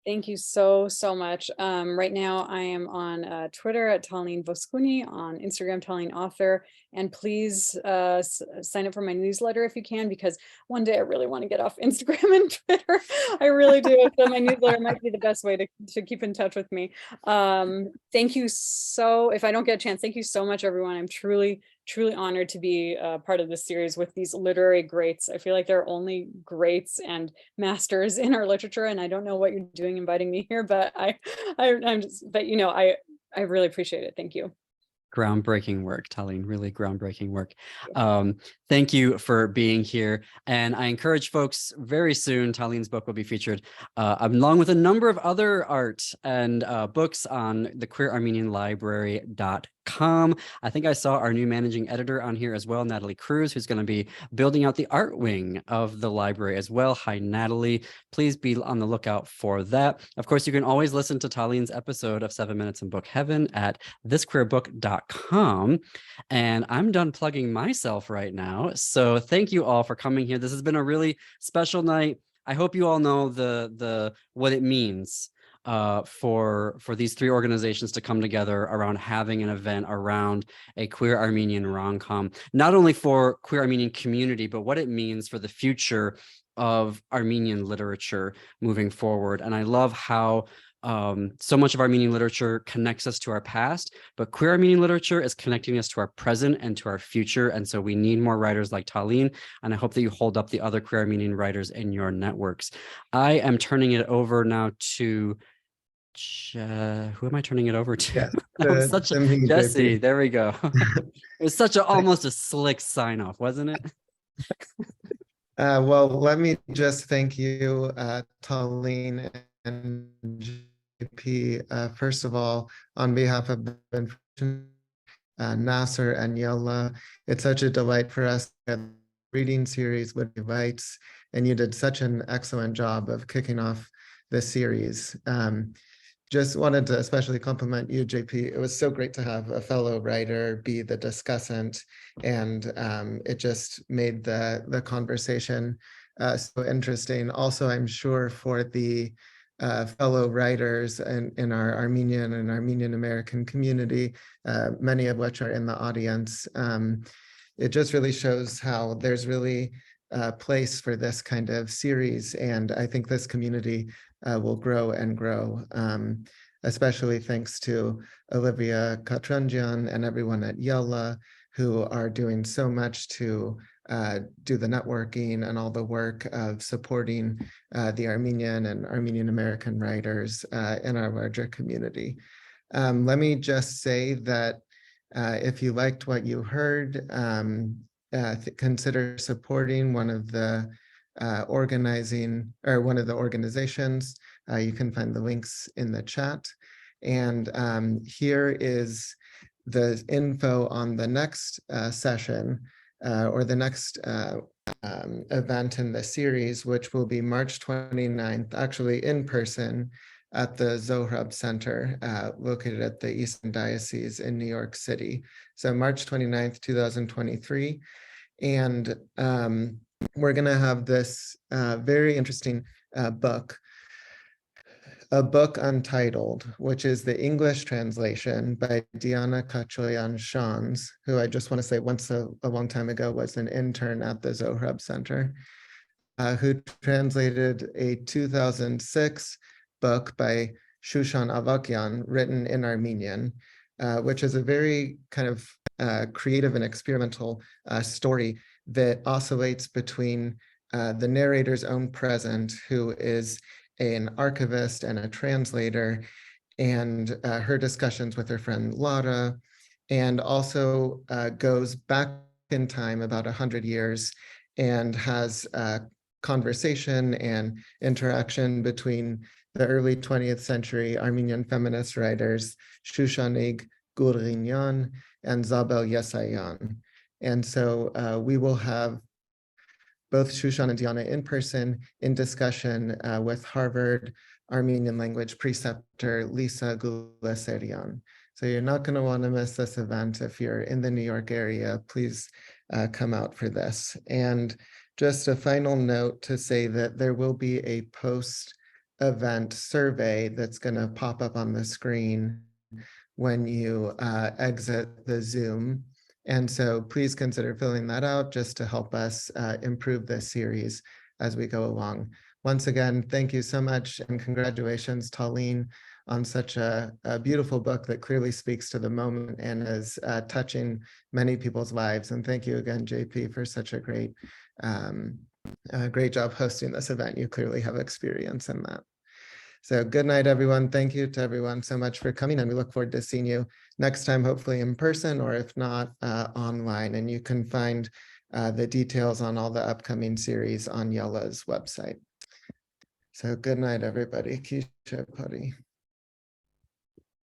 Thank you so much. Right now I am on Twitter at Taleen Voskuni, on Instagram, Taleen Author, and please sign up for my newsletter if you can, because one day I really want to get off Instagram and Twitter. I really do. So my newsletter might be the best way to keep in touch with me. Thank you if I don't get a chance, thank you so much, everyone. I'm truly honored to be part of this series with these literary greats. I feel like there are only greats and masters in our literature, and I don't know what you're doing inviting me here, but I really appreciate it. Thank you. Groundbreaking work, Taleen, really groundbreaking work. Thank you for being here. And I encourage folks, very soon, Taleen's book will be featured along with a number of other art and books on the queerarmenianlibrary.com. I think I saw our new managing editor on here as well, Natalie Cruz, who's going to be building out the art wing of the library as well. Hi, Natalie. Please be on the lookout for that. Of course, you can always listen to Taleen's episode of 7 Minutes in Book Heaven at thisqueerbook.com. And I'm done plugging myself right now. So thank you all for coming here. This has been a really special night. I hope you all know what it means for these 3 organizations to come together around having an event around a queer Armenian rom-com, not only for queer Armenian community, but what it means for the future of Armenian literature moving forward. And I love how so much of Armenian literature connects us to our past, but queer Armenian literature is connecting us to our present and to our future. And so we need more writers like Taleen, and I hope that you hold up the other queer Armenian writers in your networks. I am turning it over now to who am I turning it over to? Yes, Jesse, there we go. It was almost a slick sign off, wasn't it? Well, let me just thank you, Taleen and JP. First of all, on behalf of NAASR and IALA, it's such a delight for us to reading series with Bites, and you did such an excellent job of kicking off the series. Just wanted to especially compliment you, JP. It was so great to have a fellow writer be the discussant, and it just made the conversation so interesting. Also, I'm sure for the fellow writers in our Armenian and Armenian American community, many of which are in the audience, it just really shows how there's really a place for this kind of series. And I think this community will grow and grow, especially thanks to Olivia Katranjian and everyone at IALA who are doing so much to do the networking and all the work of supporting the Armenian and Armenian American writers in our larger community. Let me just say that if you liked what you heard, consider supporting one of the one of the organizations. You can find the links in the chat. And here is the info on the next session or the next event in the series, which will be March 29th, actually in person at the Zohrab Center, located at the Eastern Diocese in New York City. So March 29th, 2023. And we're gonna have this very interesting book, a book untitled, which is the English translation by Diana Kachoyan-Shans, who I just want to say once a long time ago was an intern at the Zohrab Center, who translated a 2006 book by Shushan Avakyan written in Armenian, which is a very kind of creative and experimental story that oscillates between the narrator's own present, who is an archivist and a translator, and her discussions with her friend Clara, and also goes back in time about 100 years and has conversation and interaction between the early 20th century Armenian feminist writers Shushanig Gurghinyan and Zabel Yesayan. And so we will have both Shushan and Diana in person in discussion with Harvard Armenian language preceptor Lisa Guleserian. So you're not going to want to miss this event. If you're in the New York area, please come out for this. And just a final note to say that there will be a post-event survey that's going to pop up on the screen when you exit the Zoom. And so please consider filling that out just to help us improve this series as we go along. Once again, thank you so much and congratulations, Taleen, on such a beautiful book that clearly speaks to the moment and is touching many people's lives. And thank you again, JP, for such a great job hosting this event. You clearly have experience in that. So good night, everyone. Thank you to everyone so much for coming, and we look forward to seeing you next time, hopefully in person, or if not, online. And you can find the details on all the upcoming series on IALA's website. So good night, everybody. Kisha Pari.